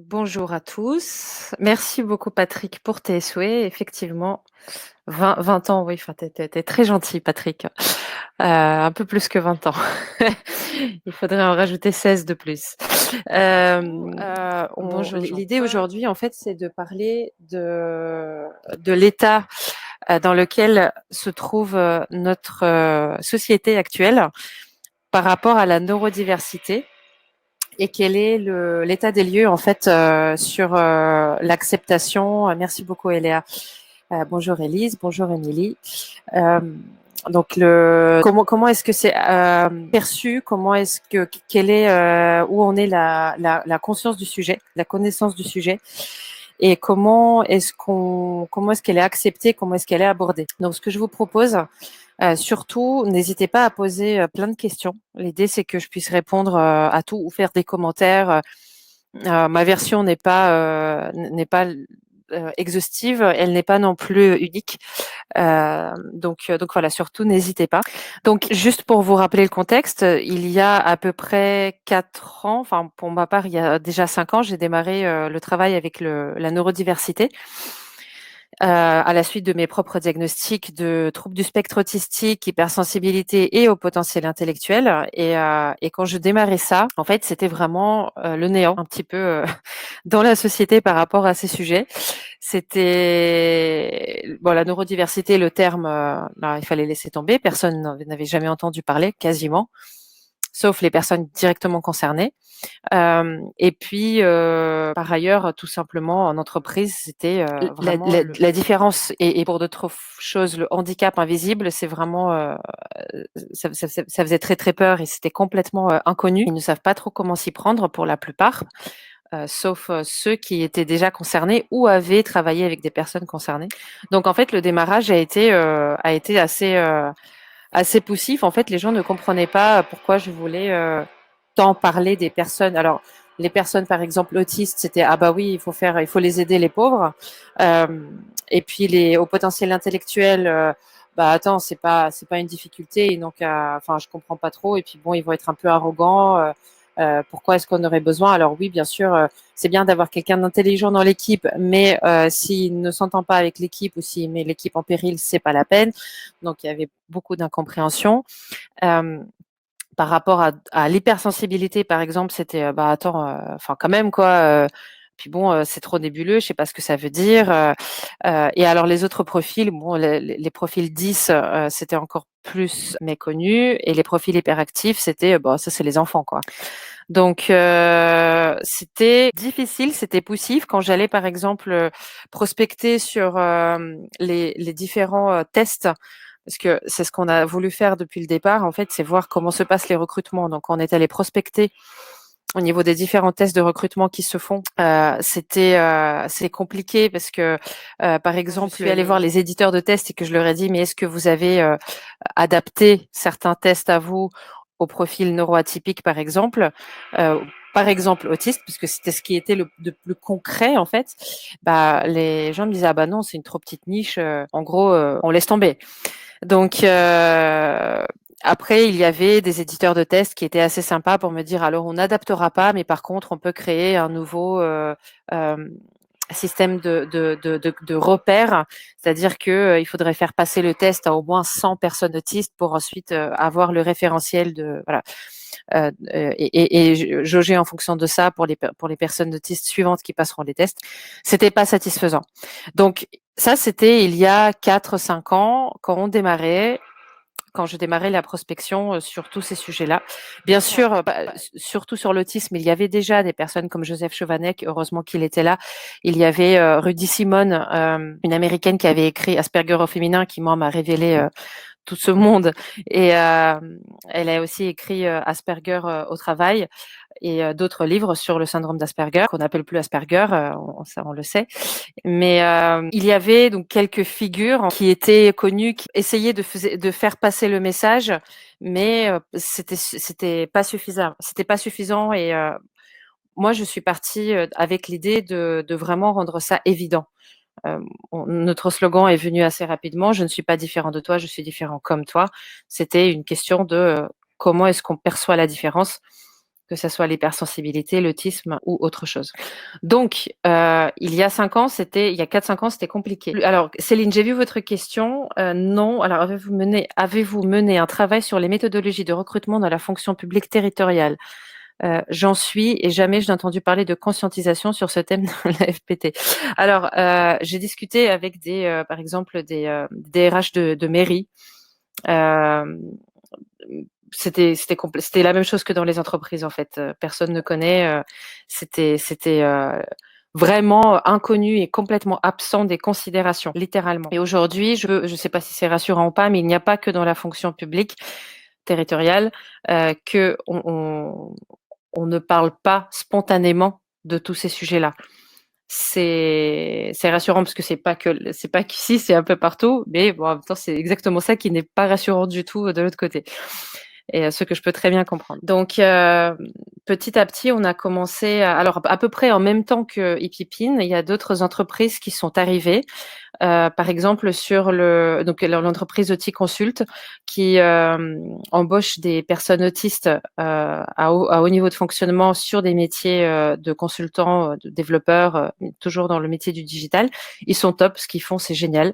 Bonjour à tous. Merci beaucoup Patrick pour tes souhaits. Effectivement, 20 ans, oui, enfin, t'es très gentil Patrick. Un peu plus que 20 ans. Il faudrait en rajouter 16 de plus. Bonjour L'idée Jean-Paul. aujourd'hui, en fait, c'est de parler de l'état dans lequel se trouve notre société actuelle par rapport à la neurodiversité et quel est l'état des lieux en fait sur l'acceptation. Merci beaucoup Eléa. Bonjour Élise, bonjour Émilie. Euh, donc comment est-ce que c'est perçu, comment est-ce que quelle est où en est la conscience du sujet, la connaissance du sujet et comment est-ce qu'elle est acceptée, comment est-ce qu'elle est abordée. Donc ce que je vous propose, surtout, n'hésitez pas à poser plein de questions. L'idée, c'est que je puisse répondre à tout ou faire des commentaires. Ma version n'est pas exhaustive, elle n'est pas non plus unique. Donc voilà, surtout n'hésitez pas. Donc juste pour vous rappeler le contexte, il y a à peu près 4 ans, enfin pour ma part il y a déjà 5 ans, j'ai démarré le travail avec la neurodiversité à la suite de mes propres diagnostics de troubles du spectre autistique, hypersensibilité et au potentiel intellectuel. Et quand je démarrais ça, en fait, c'était vraiment le néant un petit peu dans la société par rapport à ces sujets. C'était bon, la neurodiversité, le terme, il fallait laisser tomber. Personne n'avait jamais entendu parler, quasiment, sauf les personnes directement concernées. Et puis, par ailleurs, tout simplement, en entreprise, c'était vraiment la différence. Et pour d'autres choses, le handicap invisible, c'est vraiment, ça faisait très très peur et c'était complètement inconnu. Ils ne savent pas trop comment s'y prendre pour la plupart. Sauf ceux qui étaient déjà concernés ou avaient travaillé avec des personnes concernées. Donc en fait, le démarrage a été assez poussif. En fait, les gens ne comprenaient pas pourquoi je voulais tant parler des personnes. Alors, les personnes, par exemple, autistes, c'était ah bah oui, il faut les aider, les pauvres. Euh, et puis au potentiel intellectuel, bah attends, c'est pas une difficulté. Et donc, enfin, je comprends pas trop. Et puis bon, ils vont être un peu arrogants. Pourquoi est-ce qu'on aurait besoin? Alors oui, bien sûr, c'est bien d'avoir quelqu'un d'intelligent dans l'équipe, mais s'il ne s'entend pas avec l'équipe ou s'il met l'équipe en péril, c'est pas la peine. Donc il y avait beaucoup d'incompréhension. Euh, Par rapport à l'hypersensibilité, par exemple, c'était bah attends, enfin quand même quoi. Puis bon, c'est trop nébuleux, je sais pas ce que ça veut dire. Et alors les autres profils, bon, les profils 10, c'était encore plus méconnu, et les profils hyperactifs, c'était bon, ça c'est les enfants quoi. Donc c'était difficile, c'était poussif quand j'allais par exemple prospecter sur les différents tests, parce que c'est ce qu'on a voulu faire depuis le départ, en fait, c'est voir comment se passent les recrutements. Donc on est allé prospecter au niveau des différents tests de recrutement qui se font. C'est compliqué parce que par Quand je exemple, je suis suis allée voir allée, les éditeurs de tests et que je leur ai dit mais est-ce que vous avez adapté certains tests à vous au profil neuroatypique par exemple, euh, par exemple autiste, puisque c'était ce qui était de plus concret en fait. Bah les gens me disaient ah bah non, c'est une trop petite niche, en gros on laisse tomber. Donc après, il y avait des éditeurs de tests qui étaient assez sympas pour me dire alors on n'adaptera pas, mais par contre on peut créer un nouveau euh, système de repères, c'est-à-dire que il faudrait faire passer le test à au moins 100 personnes autistes pour ensuite avoir le référentiel de voilà et jauger en fonction de ça pour les personnes autistes suivantes qui passeront les tests. C'était pas satisfaisant. Donc ça, c'était il y a 4 5 ans quand on démarrait, quand je démarrais la prospection sur tous ces sujets-là. Bien sûr, surtout sur l'autisme, il y avait déjà des personnes comme Joseph Chovanec, heureusement qu'il était là. Il y avait Rudy Simone, une américaine qui avait écrit Asperger au féminin, qui moi m'a révélé tout ce monde. Et elle a aussi écrit Asperger au travail et d'autres livres sur le syndrome d'Asperger, qu'on n'appelle plus Asperger, ça on le sait. Mais il y avait donc quelques figures qui étaient connues, qui essayaient de faire passer le message, mais c'était pas suffisant. C'était pas suffisant et moi je suis partie avec l'idée de vraiment rendre ça évident. Notre slogan est venu assez rapidement. Je ne suis pas différent de toi, je suis différent comme toi. C'était une question de comment est-ce qu'on perçoit la différence, que ça soit l'hypersensibilité, l'autisme ou autre chose. Donc, il y a 4-5 ans, c'était compliqué. Alors, Céline, j'ai vu votre question. Non. Alors, avez-vous mené un travail sur les méthodologies de recrutement dans la fonction publique territoriale? J'en suis et jamais je n'ai entendu parler de conscientisation sur ce thème dans la FPT. Alors, j'ai discuté avec par exemple, des RH de mairie. C'était la même chose que dans les entreprises en fait. Personne ne connaît. C'était vraiment inconnu et complètement absent des considérations, littéralement. Et aujourd'hui, je sais pas si c'est rassurant ou pas, mais il n'y a pas que dans la fonction publique territoriale que on ne parle pas spontanément de tous ces sujets-là. C'est rassurant parce que c'est pas qu'ici, c'est un peu partout, mais bon, en même temps, c'est exactement ça qui n'est pas rassurant du tout de l'autre côté. Et ce que je peux très bien comprendre. Donc, petit à petit, on a commencé, alors à peu près en même temps que Ipipin, il y a d'autres entreprises qui sont arrivées. Par exemple, sur l'entreprise Auticonsult qui embauche des personnes autistes à haut niveau de fonctionnement sur des métiers de consultants, de développeurs, toujours dans le métier du digital. Ils sont top, ce qu'ils font, c'est génial.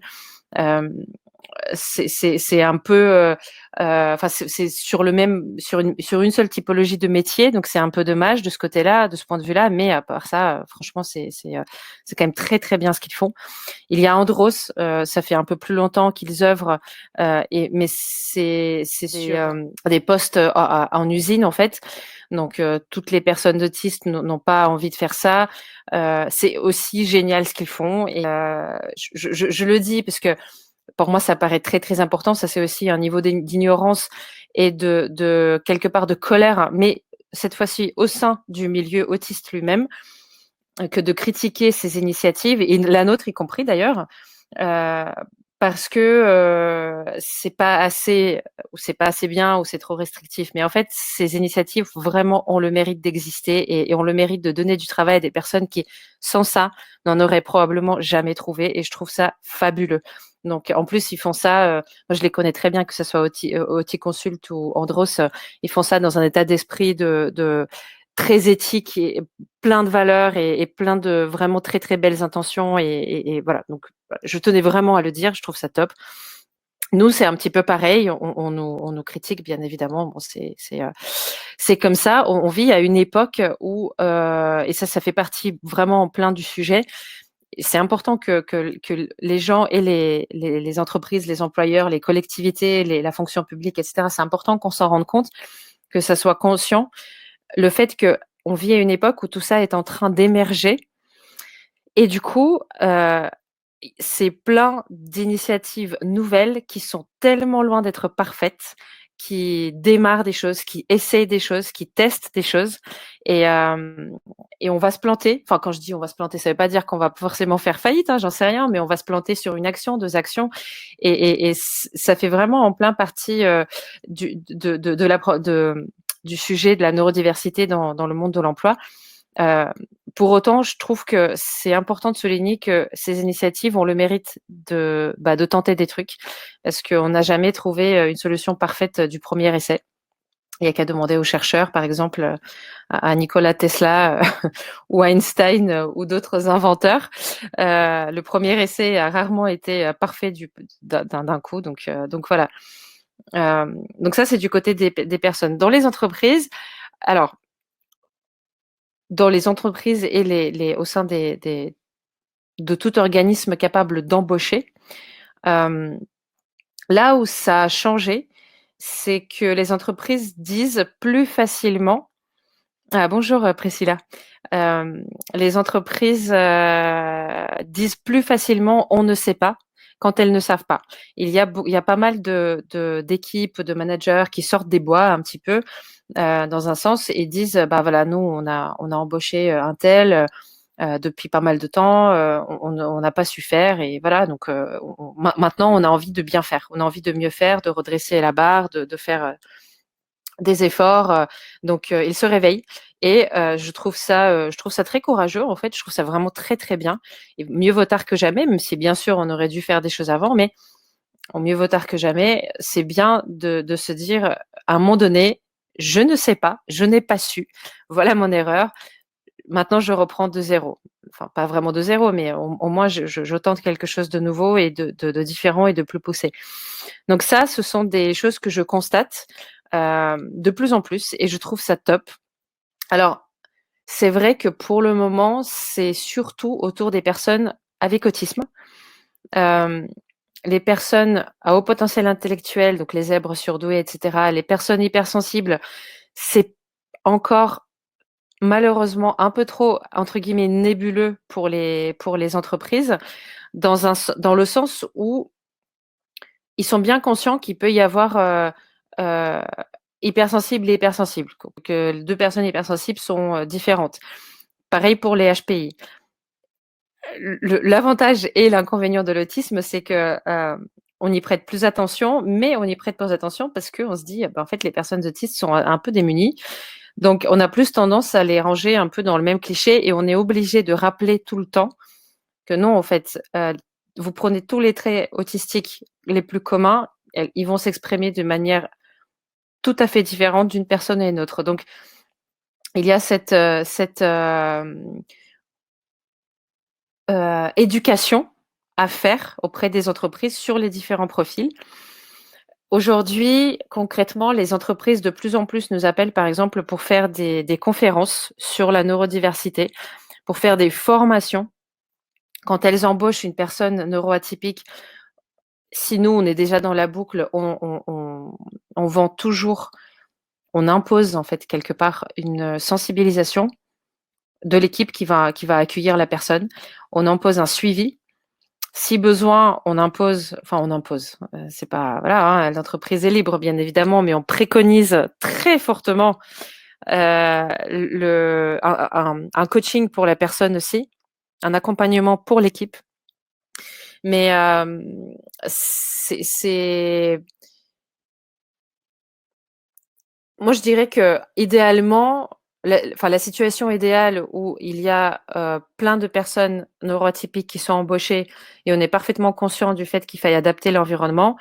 C'est un peu, enfin c'est sur une seule typologie de métier, donc c'est un peu dommage de ce côté-là, de ce point de vue-là, mais à part ça, franchement c'est quand même très très bien ce qu'ils font. Il y a Andros, ça fait un peu plus longtemps qu'ils œuvrent, mais c'est sur des postes en usine en fait. Donc toutes les personnes autistes n'ont pas envie de faire ça. C'est aussi génial ce qu'ils font et je le dis parce que pour moi, ça paraît très très important. Ça, c'est aussi un niveau d'ignorance et de quelque part de colère, mais cette fois-ci au sein du milieu autiste lui-même, que de critiquer ces initiatives et la nôtre y compris d'ailleurs, parce que c'est pas assez bien ou c'est trop restrictif. Mais en fait, ces initiatives vraiment ont le mérite d'exister et ont le mérite de donner du travail à des personnes qui, sans ça, n'en auraient probablement jamais trouvé. Et je trouve ça fabuleux. Donc, en plus, ils font ça. Moi, je les connais très bien, que ce soit Auticonsult ou Andros. Ils font ça dans un état d'esprit de très éthique et plein de valeurs et plein de vraiment très très belles intentions et voilà. Donc, je tenais vraiment à le dire. Je trouve ça top. Nous, c'est un petit peu pareil. On nous critique, bien évidemment. Bon, c'est comme ça. On vit à une époque où et ça fait partie vraiment en plein du sujet. C'est important que les gens et les entreprises, les employeurs, les collectivités, la fonction publique, etc. C'est important qu'on s'en rende compte, que ça soit conscient. Le fait que on vit à une époque où tout ça est en train d'émerger et du coup, c'est plein d'initiatives nouvelles qui sont tellement loin d'être parfaites, qui démarrent des choses, qui essayent des choses, qui testent des choses et on va se planter. Enfin, quand je dis on va se planter, ça veut pas dire qu'on va forcément faire faillite, hein, j'en sais rien, mais on va se planter sur une action, 2 actions et ça fait vraiment en plein partie du sujet de la neurodiversité dans le monde de l'emploi. Pour autant, je trouve que c'est important de souligner que ces initiatives ont le mérite de tenter des trucs parce qu'on n'a jamais trouvé une solution parfaite du premier essai. Il n'y a qu'à demander aux chercheurs, par exemple, à Nikola Tesla ou Einstein ou d'autres inventeurs. Le premier essai a rarement été parfait d'un coup. Donc voilà. Donc ça, c'est du côté des personnes. Dans les entreprises, alors, dans les entreprises et au sein de tout organisme capable d'embaucher, là où ça a changé, c'est que les entreprises disent plus facilement. Ah, bonjour Priscilla. Les entreprises disent plus facilement on ne sait pas quand elles ne savent pas. Il y a pas mal d'équipes, de managers qui sortent des bois un petit peu dans un sens et disent bah voilà, nous on a embauché un tel depuis pas mal de temps, on n'a pas su faire et voilà, donc maintenant on a envie de bien faire, on a envie de mieux faire, de redresser la barre, de faire des efforts, donc ils se réveillent et je trouve ça très courageux en fait, je trouve ça vraiment très, très bien et mieux vaut tard que jamais, même si bien sûr on aurait dû faire des choses avant, mais mieux vaut tard que jamais. C'est bien de se dire à un moment donné, Je ne sais pas, je n'ai pas su. Voilà mon erreur. Maintenant, je reprends de zéro. Enfin, pas vraiment de zéro, mais au moins, je tente quelque chose de nouveau et de différent et de plus poussé. Donc ça, ce sont des choses que je constate de plus en plus et je trouve ça top. Alors, c'est vrai que pour le moment, c'est surtout autour des personnes avec autisme. Les personnes à haut potentiel intellectuel, donc les zèbres surdoués, etc., les personnes hypersensibles, c'est encore malheureusement un peu trop, entre guillemets, nébuleux pour les entreprises, dans le sens où ils sont bien conscients qu'il peut y avoir hypersensible et hypersensible, que deux personnes hypersensibles sont différentes. Pareil pour les HPI. L'avantage et l'inconvénient de l'autisme, c'est que on y prête plus attention, mais on y prête plus attention parce qu'on se dit, en fait, les personnes autistes sont un peu démunies. Donc, on a plus tendance à les ranger un peu dans le même cliché et on est obligé de rappeler tout le temps que non, en fait, vous prenez tous les traits autistiques les plus communs, ils vont s'exprimer de manière tout à fait différente d'une personne à une autre. Donc, il y a cette éducation à faire auprès des entreprises sur les différents profils. Aujourd'hui, concrètement, les entreprises de plus en plus nous appellent, par exemple, pour faire des conférences sur la neurodiversité, pour faire des formations. Quand elles embauchent une personne neuroatypique, si nous, on est déjà dans la boucle, on vend toujours, on impose en fait quelque part une sensibilisation de l'équipe qui va accueillir la personne. On impose un suivi. Si besoin, on impose, c'est pas, voilà, hein, l'entreprise est libre, bien évidemment, mais on préconise très fortement un coaching pour la personne aussi, un accompagnement pour l'équipe. Mais moi, je dirais que idéalement, la situation idéale où il y a plein de personnes neuroatypiques qui sont embauchées et on est parfaitement conscient du fait qu'il faille adapter l'environnement,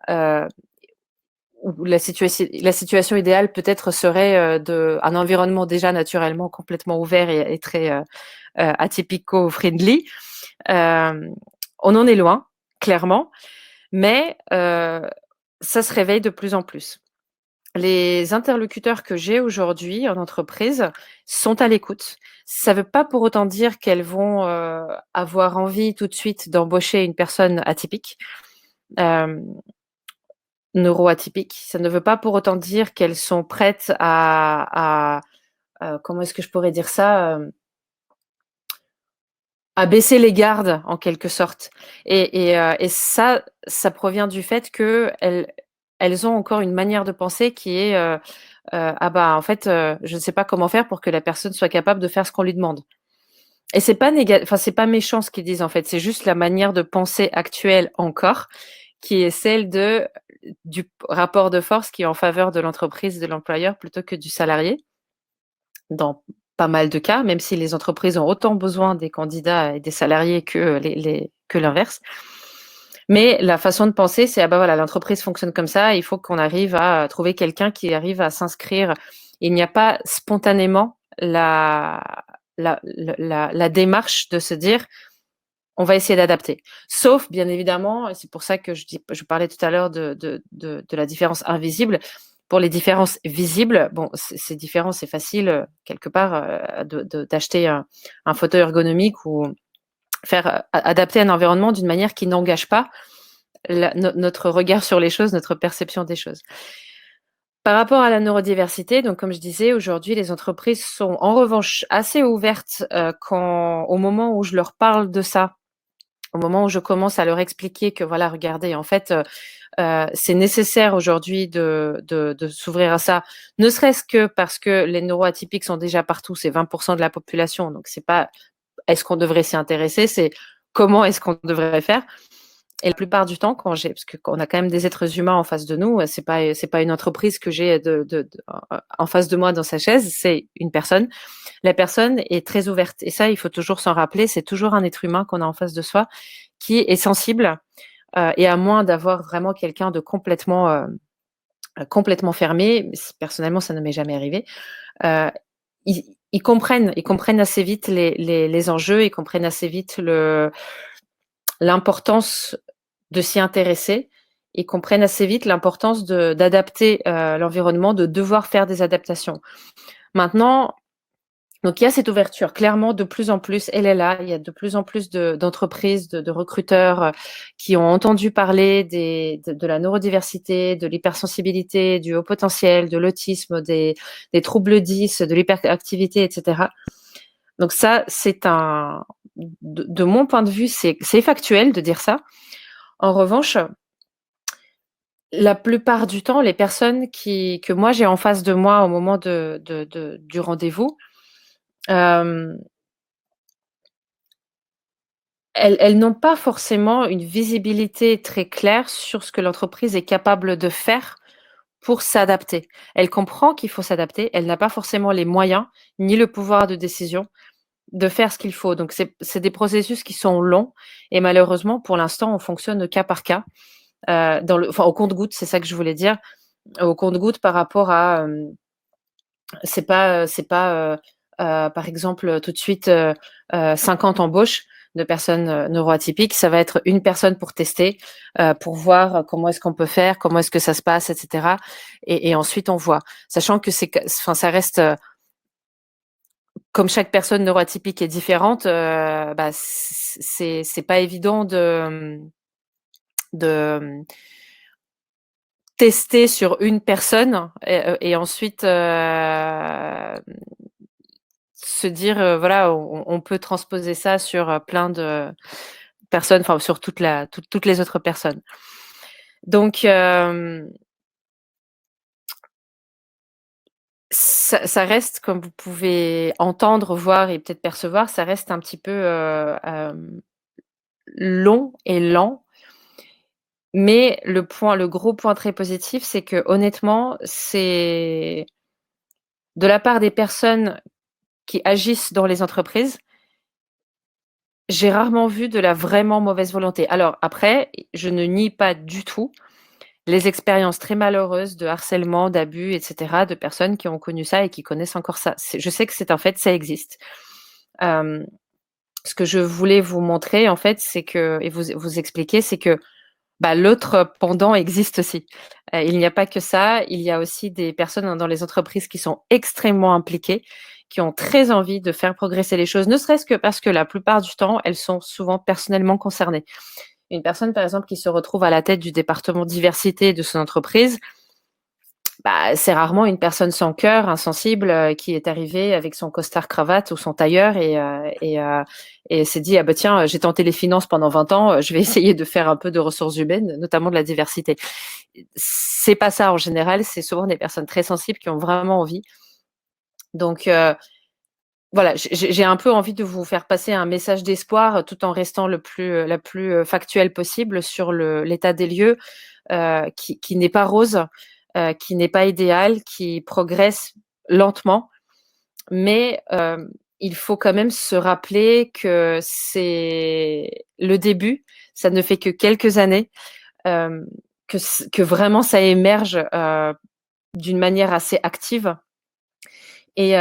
où la situation idéale peut-être serait un environnement déjà naturellement complètement ouvert et très atypico-friendly. On en est loin, clairement, mais ça se réveille de plus en plus. Les interlocuteurs que j'ai aujourd'hui en entreprise sont à l'écoute. Ça ne veut pas pour autant dire qu'elles vont avoir envie tout de suite d'embaucher une personne atypique, neuroatypique. Ça ne veut pas pour autant dire qu'elles sont prêtes à comment est-ce que je pourrais dire ça, à baisser les gardes en quelque sorte. Et ça provient du fait qu'elles ont encore une manière de penser qui est ah bah en fait je ne sais pas comment faire pour que la personne soit capable de faire ce qu'on lui demande. Et c'est pas c'est pas méchant ce qu'ils disent en fait, c'est juste la manière de penser actuelle encore qui est celle du rapport de force qui est en faveur de l'entreprise, de l'employeur plutôt que du salarié. Dans pas mal de cas, même si les entreprises ont autant besoin des candidats et des salariés que l'inverse. Mais la façon de penser, c'est ah bah voilà, l'entreprise fonctionne comme ça, il faut qu'on arrive à trouver quelqu'un qui arrive à s'inscrire. Il n'y a pas spontanément la démarche de se dire on va essayer d'adapter. Sauf, bien évidemment, et c'est pour ça que je parlais tout à l'heure de la différence invisible. Pour les différences visibles, bon, ces différences, c'est facile quelque part d'acheter un fauteuil ergonomique ou faire adapter un environnement d'une manière qui n'engage pas notre regard sur les choses, notre perception des choses. Par rapport à la neurodiversité, donc comme je disais, aujourd'hui, les entreprises sont en revanche assez ouvertes au moment où je leur parle de ça, au moment où je commence à leur expliquer que voilà, regardez, en fait, c'est nécessaire aujourd'hui de s'ouvrir à ça, ne serait-ce que parce que les neuroatypiques sont déjà partout, c'est 20% de la population, donc c'est pas est-ce qu'on devrait s'y intéresser, c'est comment est-ce qu'on devrait faire. Et la plupart du temps, parce qu'on a quand même des êtres humains en face de nous, c'est pas une entreprise que j'ai en face de moi dans sa chaise, c'est une personne. La personne est très ouverte et ça, il faut toujours s'en rappeler, c'est toujours un être humain qu'on a en face de soi qui est sensible et à moins d'avoir vraiment quelqu'un de complètement complètement fermés, personnellement, ça ne m'est jamais arrivé, heu, ils comprennent assez vite les enjeux, ils comprennent assez vite l'importance de s'y intéresser. Ils comprennent assez vite l'importance d'adapter, l'environnement, de devoir faire des adaptations. Maintenant, donc il y a cette ouverture, clairement, de plus en plus, elle est là. Il y a de plus en plus d'entreprises, de recruteurs, qui ont entendu parler de la neurodiversité, de l'hypersensibilité, du haut potentiel, de l'autisme, des troubles 10, de l'hyperactivité, et cetera. Donc ça, de mon point de vue, c'est factuel de dire ça. En revanche, la plupart du temps, les personnes que moi j'ai en face de moi au moment du rendez-vous, hem, elles n'ont pas forcément une visibilité très claire sur ce que l'entreprise est capable de faire pour s'adapter. Elle comprend qu'il faut s'adapter, elle n'a pas forcément les moyens, ni le pouvoir de décision de faire ce qu'il faut. Donc c'est des processus qui sont longs et malheureusement, pour l'instant, on fonctionne au cas par cas, au compte-gouttes, c'est ça que je voulais dire. Au compte-gouttes par rapport à, par exemple, tout de suite, 50 embauches de personnes, neuroatypiques. Ça va être une personne pour tester, pour voir comment est-ce qu'on peut faire, comment est-ce que ça se passe, et cetera, et ensuite on voit. Sachant que ça reste, comme chaque personne neuroatypique est différente, bah, c'est pas évident de tester sur une personne et ensuite, se dire, voilà, on peut transposer ça sur, plein de personnes, enfin sur toutes les autres personnes. Donc ça reste, comme vous pouvez entendre, voir et peut-être percevoir, ça reste un petit peu, long et lent. Mais le gros point très positif, c'est que honnêtement, c'est de la part des personnes qui agissent dans les entreprises, j'ai rarement vu de la vraiment mauvaise volonté. Alors après, je ne nie pas du tout les expériences très malheureuses de harcèlement, d'abus, et cetera, de personnes qui ont connu ça et qui connaissent encore ça. Je sais que c'est un fait, ça existe. Hem, Ce que je voulais vous montrer, en fait, c'est que et vous expliquer, c'est que, bah, l'autre pendant existe aussi. Il n'y a pas que ça, il y a aussi des personnes dans les entreprises qui sont extrêmement impliquées, qui ont très envie de faire progresser les choses, ne serait-ce que parce que la plupart du temps, elles sont souvent personnellement concernées. Une personne, par exemple, qui se retrouve à la tête du département diversité de son entreprise, bah, c'est rarement une personne sans cœur, insensible, qui est arrivée avec son costard cravate ou son tailleur et s'est dit: «Ah bah tiens, j'ai tenté les finances pendant 20 ans, je vais essayer de faire un peu de ressources humaines, notamment de la diversité». C'est pas ça en général, c'est souvent des personnes très sensibles qui ont vraiment envie. Donc voilà, j'ai un peu envie de vous faire passer un message d'espoir, tout en restant la plus, factuelle possible sur l'état des lieux, qui n'est pas rose, qui n'est pas idéal, qui progresse lentement. Mais, il faut quand même se rappeler que c'est le début, ça ne fait que quelques années, hem, que vraiment ça émerge, d'une manière assez active. Et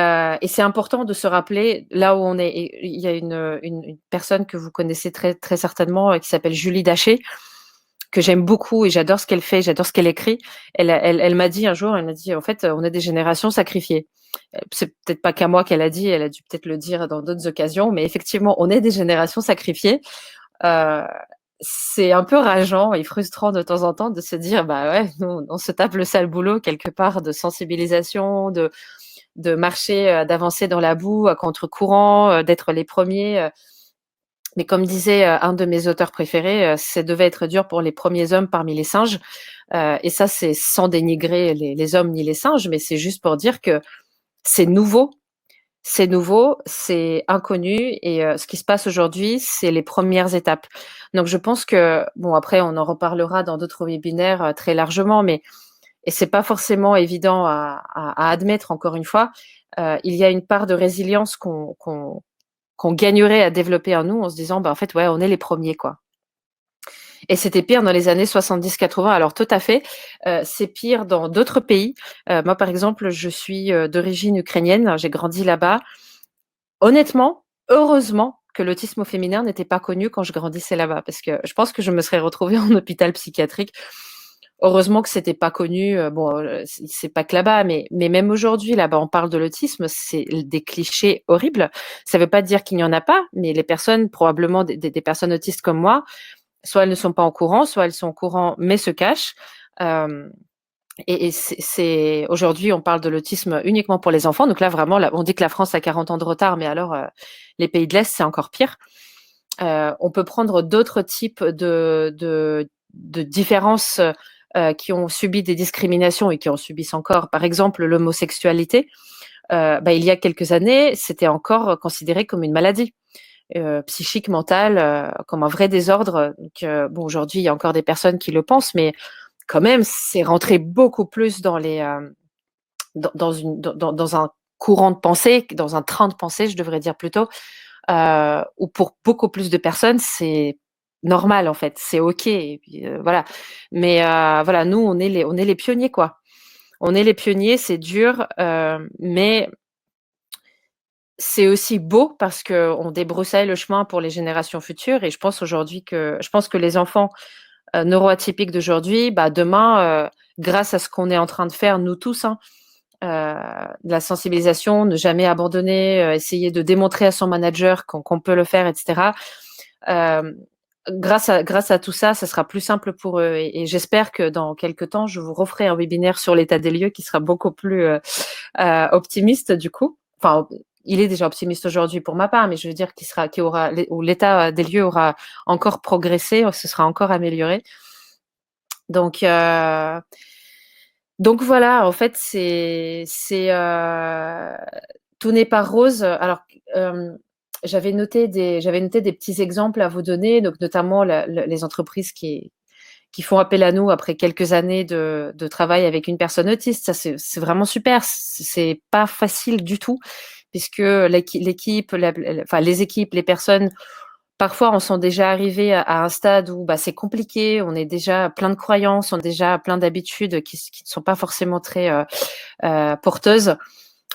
c'est important de se rappeler là où on est. Et il y a une personne que vous connaissez très très certainement, qui s'appelle Julie Daché, que j'aime beaucoup et j'adore ce qu'elle fait, j'adore ce qu'elle écrit. Elle m'a dit un jour, elle m'a dit: «En fait, on est des générations sacrifiées». C'est peut-être pas qu'à moi qu'elle a dit, elle a dû peut-être le dire dans d'autres occasions, mais effectivement, on est des générations sacrifiées. Heu, c'est un peu rageant et frustrant de temps en temps de se dire: «Bah ouais, nous on se tape le sale boulot quelque part de sensibilisation, de marcher, d'avancer dans la boue à contre-courant, d'être les premiers. Mais comme disait, un de mes auteurs préférés, «Ça devait être dur pour les premiers hommes parmi les singes». Et ça, c'est sans dénigrer les hommes ni les singes, mais c'est juste pour dire que c'est nouveau, c'est inconnu et ce qui se passe aujourd'hui, c'est les premières étapes. Donc je pense que bon, après on en reparlera dans d'autres webinaires, très largement, mais et c'est pas forcément évident à admettre encore une fois, il y a une part de résilience qu'on gagnerait à développer en nous en se disant: «Bah, en fait, ouais, on est les premiers quoi». Et c'était pire dans les années 70-80. Alors tout à fait, c'est pire dans d'autres pays. Moi, par exemple, je suis d'origine ukrainienne, j'ai grandi là-bas. Honnêtement, heureusement que l'autisme au féminin n'était pas connu quand je grandissais là-bas, parce que je pense que je me serais retrouvée en hôpital psychiatrique. Heureusement que c'était pas connu. Bon, c'est pas que là-bas, mais même aujourd'hui, là-bas, on parle de l'autisme, c'est des clichés horribles. Ça veut pas dire qu'il n'y en a pas, mais les personnes, probablement des personnes autistes comme moi, soit elles ne sont pas au courant, soit elles sont au courant mais se cachent. Euh, et c'est aujourd'hui, on parle de l'autisme uniquement pour les enfants. Donc là, vraiment, on dit que la France a 40 ans de retard, mais alors les pays de l'Est, c'est encore pire. On peut prendre d'autres types de différences qui ont subi des discriminations et qui en subissent encore. Par exemple, l'homosexualité. Il y a quelques années, c'était encore considéré comme une maladie psychique, mentale, comme un vrai désordre. Donc, bon, aujourd'hui, il y a encore des personnes qui le pensent, mais quand même, c'est rentré beaucoup plus dans les dans un courant de pensée, dans un train de pensée, je devrais dire plutôt, où pour beaucoup plus de personnes, c'est normal en fait, c'est ok. Et puis, voilà. Mais voilà, nous, on est les pionniers quoi. On est les pionniers, c'est dur, mais c'est aussi beau parce que on débroussaille le chemin pour les générations futures. Et je pense que les enfants neuroatypiques d'aujourd'hui, bah demain, grâce à ce qu'on est en train de faire nous tous, hein, de la sensibilisation, ne jamais abandonner, essayer de démontrer à son manager qu'on peut le faire, etc. Euh, grâce à tout ça, ça sera plus simple pour eux. Et j'espère que dans quelques temps, je vous referai un webinaire sur l'état des lieux qui sera beaucoup plus optimiste du coup. Enfin, il est déjà optimiste aujourd'hui pour ma part, mais je veux dire où l'état des lieux aura encore progressé, ce sera encore amélioré. Donc, donc voilà, en fait, tout n'est pas rose. Alors, j'avais noté des petits exemples à vous donner, donc notamment les entreprises qui font appel à nous après quelques années de travail avec une personne autiste. Ça, c'est vraiment super. C'est pas facile du tout, puisque l'équipe, enfin les équipes, les personnes, parfois on sont déjà arrivés à un stade où bah, c'est compliqué. On est déjà plein de croyances, on est déjà plein d'habitudes qui ne sont pas forcément très porteuses.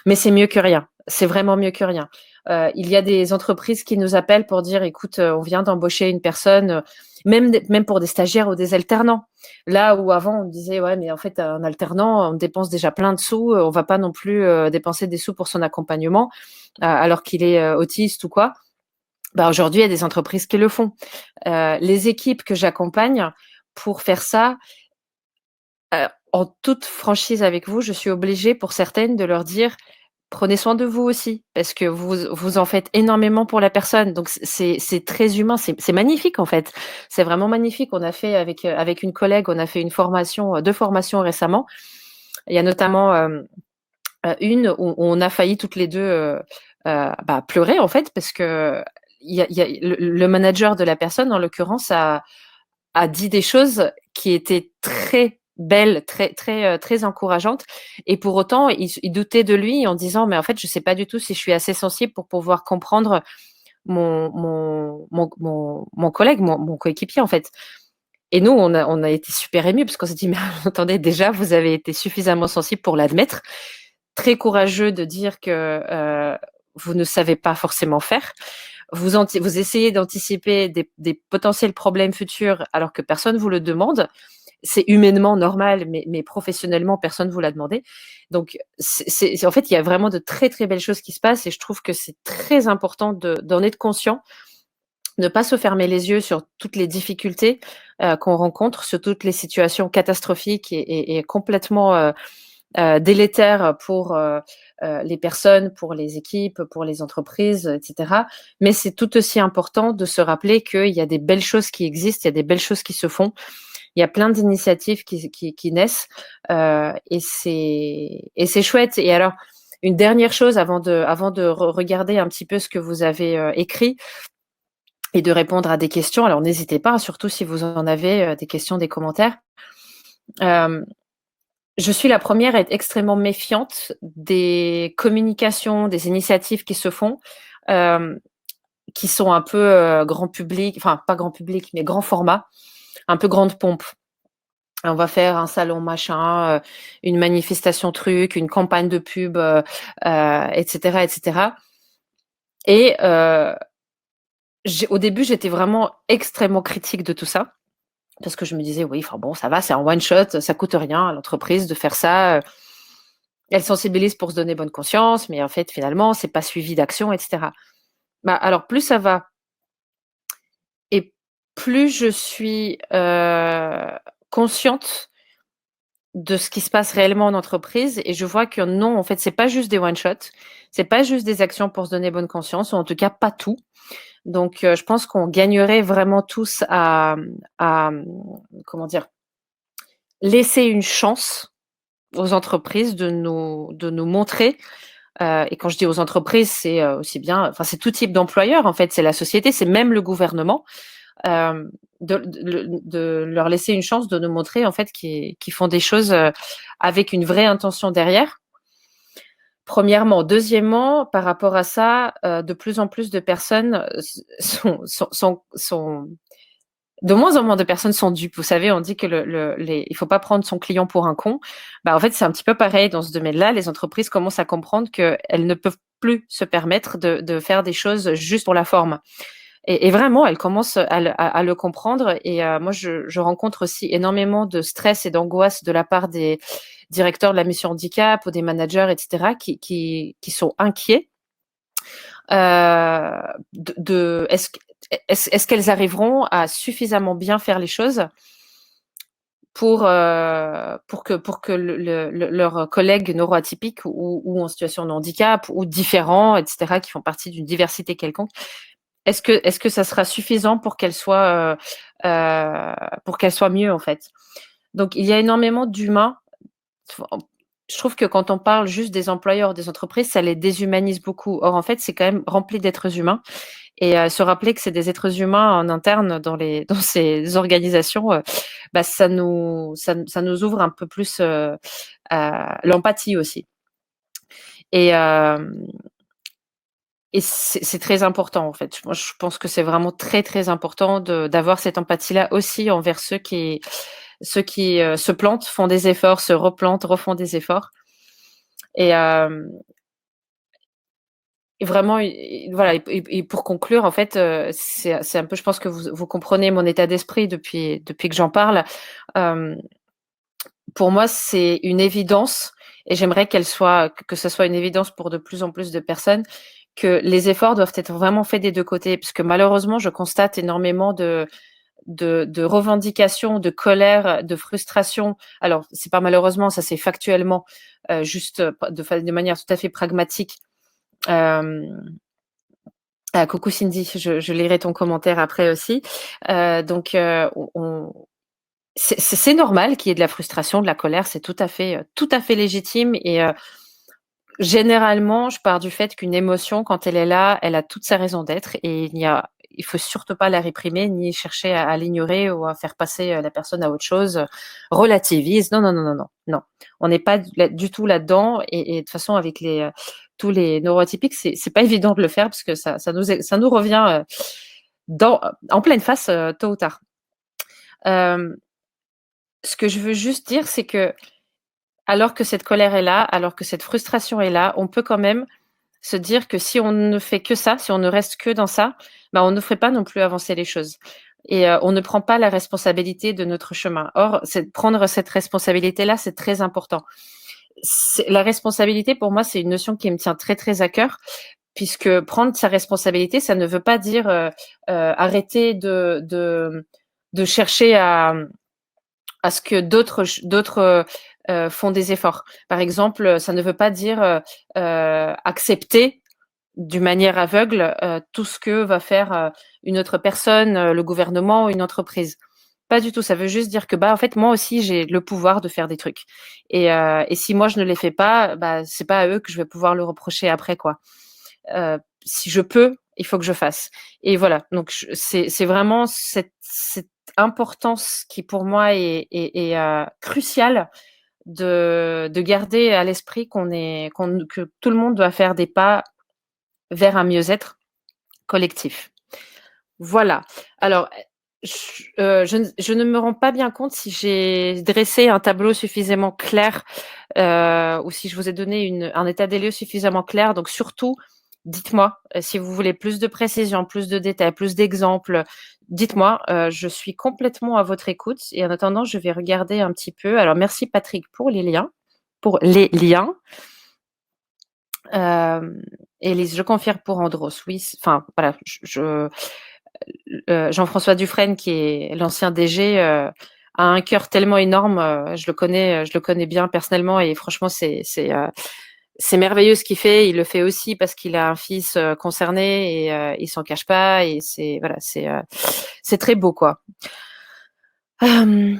Mais c'est mieux que rien. C'est vraiment mieux que rien. Il y a des entreprises qui nous appellent pour dire, écoute, on vient d'embaucher une personne, même pour des stagiaires ou des alternants. Là où avant on disait, ouais, mais en fait un alternant, on dépense déjà plein de sous, on va pas non plus dépenser des sous pour son accompagnement, alors qu'il est autiste ou quoi. Bah aujourd'hui, il y a des entreprises qui le font. Les équipes que j'accompagne pour faire ça, en toute franchise avec vous, je suis obligée pour certaines de leur dire prenez soin de vous aussi, parce que vous en faites énormément pour la personne. Donc c'est très humain, c'est magnifique en fait. C'est vraiment magnifique. On a fait avec une collègue, on a fait une formation, deux formations récemment. Il y a notamment une où on a failli toutes les deux pleurer en fait, parce que le manager de la personne, en l'occurrence, a dit des choses qui étaient très belles, très encourageantes. Et pour autant, il doutait de lui en disant, mais en fait, je sais pas du tout si je suis assez sensible pour pouvoir comprendre mon collègue, mon coéquipier, en fait. Et nous, on a été super émus parce qu'on s'est dit, mais attendez, déjà, vous avez été suffisamment sensible pour l'admettre. Très courageux de dire que vous ne savez pas forcément faire. Vous essayez d'anticiper des potentiels problèmes futurs alors que personne vous le demande. C'est humainement normal, mais professionnellement, personne vous l'a demandé. Donc, en fait, il y a vraiment de très, très belles choses qui se passent et je trouve que c'est très important d'en être conscient, ne pas se fermer les yeux sur toutes les difficultés qu'on rencontre, sur toutes les situations catastrophiques et complètement délétères pour les personnes, pour les équipes, pour les entreprises, etc. Mais c'est tout aussi important de se rappeler qu'il y a des belles choses qui existent, il y a des belles choses qui se font. Il y a plein d'initiatives qui naissent et c'est chouette. Et alors, une dernière chose avant de regarder un petit peu ce que vous avez écrit et de répondre à des questions. Alors, n'hésitez pas, surtout si vous en avez des questions, des commentaires. Je suis la première à être extrêmement méfiante des communications, des initiatives qui se font, qui sont un peu grand public, enfin pas grand public, mais grand format. un peu grande pompe. On va faire un salon machin, une manifestation truc, une campagne de pub, et cetera et cetera et au début, j'étais vraiment extrêmement critique de tout ça parce que je me disais: «Oui, enfin bon, ça va, c'est un one shot, ça coûte rien à l'entreprise de faire ça, elle sensibilise pour se donner bonne conscience, mais en fait, finalement, c'est pas suivi d'action et cetera». Bah, alors plus ça va et plus je suis, consciente de ce qui se passe réellement en entreprise et je vois que non, en fait, c'est pas juste des one shot, c'est pas juste des actions pour se donner bonne conscience ou en tout cas pas tout. Donc je pense qu'on gagnerait vraiment tous à comment dire? Laisser une chance aux entreprises de nous montrer, et quand je dis aux entreprises, c'est, aussi bien enfin, c'est tout type d'employeur, en fait, c'est la société, c'est même le gouvernement, de leur laisser une chance de nous montrer, en fait, qu'ils font des choses, avec une vraie intention derrière. Premièrement. Deuxièmement, par rapport à ça, de plus en plus de personnes, sont de moins en moins de personnes sont dupes. Vous savez, on dit que il faut pas prendre son client pour un con. Bah, en fait, c'est un petit peu pareil dans ce domaine-là. Les entreprises commencent à comprendre qu'elles ne peuvent plus se permettre de faire des choses juste pour la forme. Et vraiment, elles commencent à le comprendre. Et moi, je rencontre aussi énormément de stress et d'angoisse de la part des directeurs de la mission handicap ou des managers, et cetera, qui sont inquiets de est-ce qu'elles arriveront à suffisamment bien faire les choses pour que leurs collègues neuroatypiques ou en situation de handicap ou différents, et cetera, qui font partie d'une diversité quelconque, est-ce que ça sera suffisant pour qu'elles soient mieux, en fait? Donc il y a énormément d'humains. Je trouve que quand on parle juste des employeurs, des entreprises, ça les déshumanise beaucoup. Or, en fait, c'est quand même rempli d'êtres humains et se rappeler que c'est des êtres humains en interne dans ces organisations, bah, ça nous ouvre un peu plus, à l'empathie aussi et hem et c'est très important, en fait. Moi, je pense que c'est vraiment très, très important d'avoir cette empathie-là aussi envers ceux qui se plantent, font des efforts, se replantent, refont des efforts et hem et vraiment voilà et pour conclure, en fait, c'est un peu je pense que vous comprenez mon état d'esprit depuis que j'en parle. Hem, pour moi, c'est une évidence et j'aimerais que ce soit une évidence pour de plus en plus de personnes, que les efforts doivent être vraiment faits des 2 côtés. Parce que malheureusement, je constate énormément de revendications, de colère, de frustration. Alors, c'est pas malheureusement, ça c'est factuellement, juste, de manière tout à fait pragmatique. Hem, coucou Cindy, je lirai ton commentaire après aussi. Donc, c'est normal qu'il y ait de la frustration, de la colère, c'est tout à fait légitime et généralement, je pars du fait qu'une émotion, quand elle est là, elle a toute sa raison d'être et il faut surtout pas la réprimer, ni chercher à l'ignorer ou à faire passer, la personne à autre chose, relativise. Non, non, non, non, non, non. On n'est pas du tout là-dedans et de toute façon avec tous les neuroatypiques, c'est pas évident de le faire parce que ça nous revient, dans en pleine face, tôt ou tard. Hem, ce que je veux juste dire, c'est que alors que cette colère est là, alors que cette frustration est là, on peut quand même se dire que si on ne fait que ça, si on ne reste que dans ça, bah, on ne ferait pas non plus avancer les choses et on ne prend pas la responsabilité de notre chemin. Or, prendre cette responsabilité-là, c'est très important. La responsabilité pour moi, c'est une notion qui me tient très, très à cœur puisque prendre sa responsabilité, ça ne veut pas dire, arrêter de chercher à ce que d'autres font des efforts. Par exemple, ça ne veut pas dire, accepter d'une manière aveugle, tout ce que va faire, une autre personne, le gouvernement, une entreprise. Pas du tout, ça veut juste dire que, bah, en fait, moi aussi, j'ai le pouvoir de faire des trucs et si moi je ne les fais pas, bah, c'est pas à eux que je vais pouvoir le reprocher après, quoi. Si je peux, il faut que je fasse et voilà, donc c'est vraiment cette importance qui pour moi est cruciale de garder à l'esprit que tout le monde doit faire des pas vers un mieux-être collectif. Voilà. Alors, Je ne me rends pas bien compte si j'ai dressé un tableau suffisamment clair, ou si je vous ai donné un état des lieux suffisamment clair. Donc surtout, dites-moi, si vous voulez plus de précision, plus de détails, plus d'exemples, dites-moi, je suis complètement à votre écoute et en attendant, je vais regarder un petit peu. Alors merci Patrick pour les liens. Élise, je confirme pour Andros. Oui, enfin voilà, Jean-François Dufresne, qui est l'ancien DG, a un cœur tellement énorme. Je le connais bien personnellement et franchement, c'est merveilleux ce qu'il fait. Il le fait aussi parce qu'il a un fils concerné et il s'en cache pas. Et c'est voilà, c'est très beau quoi. Euh,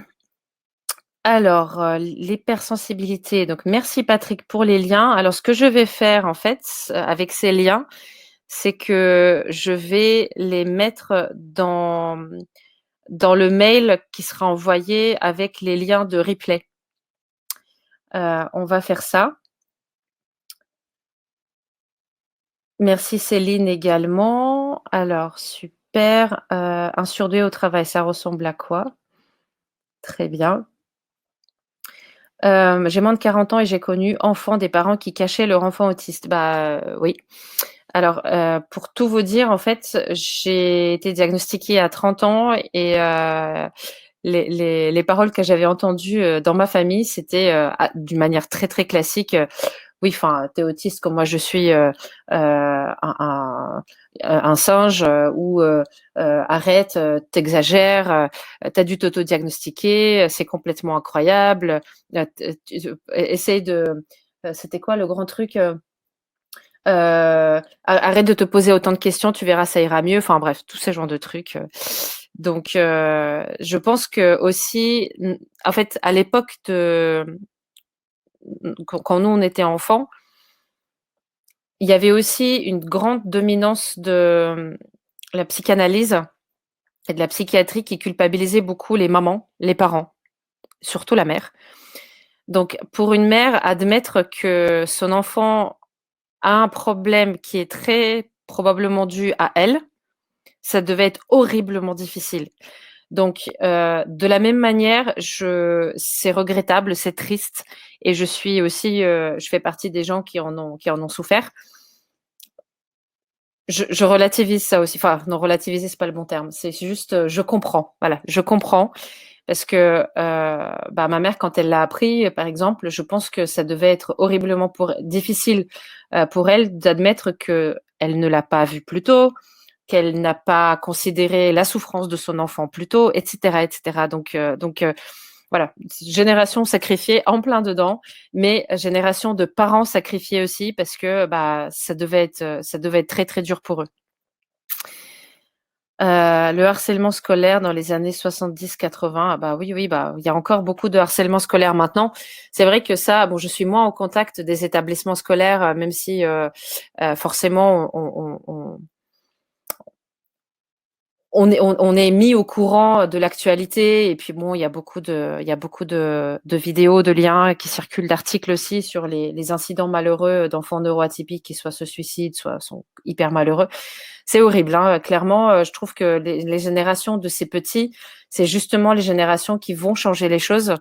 alors, l'hypersensibilité. Donc, merci Patrick pour les liens. Alors, ce que je vais faire en fait avec ces liens, c'est que je vais les mettre dans le mail qui sera envoyé avec les liens de replay. On va faire ça. Merci Céline également. Alors, super. 1 sur 2 au travail, ça ressemble à quoi? Très bien. J'ai moins de 40 ans et j'ai connu enfant des parents qui cachaient leur enfant autiste. Bah, oui. Alors, pour tout vous dire, en fait, j'ai été diagnostiquée à 30 ans et les paroles que j'avais entendues dans ma famille, c'était d'une manière très très classique. Oui, enfin, t'es autiste comme moi je suis un singe ou arrête, t'exagères, t'as dû t'auto-diagnostiquer, c'est complètement incroyable. Essaye de, c'était quoi le grand truc? Arrête de te poser autant de questions, tu verras, ça ira mieux. Enfin bref, tous ces genres de trucs. Donc, je pense que aussi, en fait, à l'époque quand nous on était enfants, il y avait aussi une grande dominance de la psychanalyse et de la psychiatrie qui culpabilisait beaucoup les mamans, les parents, surtout la mère. Donc, pour une mère, admettre que son enfant a un problème qui est très probablement dû à elle, ça devait être horriblement difficile. Donc, de la même manière, c'est regrettable, c'est triste, et je suis aussi, je fais partie des gens qui en ont souffert. Je relativise ça aussi. Enfin, non, relativiser, c'est pas le bon terme. C'est juste, je comprends. Voilà, je comprends parce que bah, ma mère, quand elle l'a appris, par exemple, je pense que ça devait être horriblement difficile pour elle d'admettre que elle ne l'a pas vu plus tôt, qu'elle n'a pas considéré la souffrance de son enfant plus tôt, etc., etc. Donc voilà, génération sacrifiée en plein dedans, mais génération de parents sacrifiés aussi parce que bah ça devait être très très dur pour eux. Le harcèlement scolaire dans les années 70-80, ah bah oui, oui, bah il y a encore beaucoup de harcèlement scolaire maintenant. C'est vrai que ça, bon, je suis moins en contact des établissements scolaires, même si forcément on est mis au courant de l'actualité et puis bon, il y a beaucoup de vidéos, de liens qui circulent, d'articles aussi sur les incidents malheureux d'enfants neuroatypiques qui soit se suicident, soit sont hyper malheureux. C'est horrible, hein. Clairement, je trouve que les générations de ces petits, c'est justement les générations qui vont changer les choses.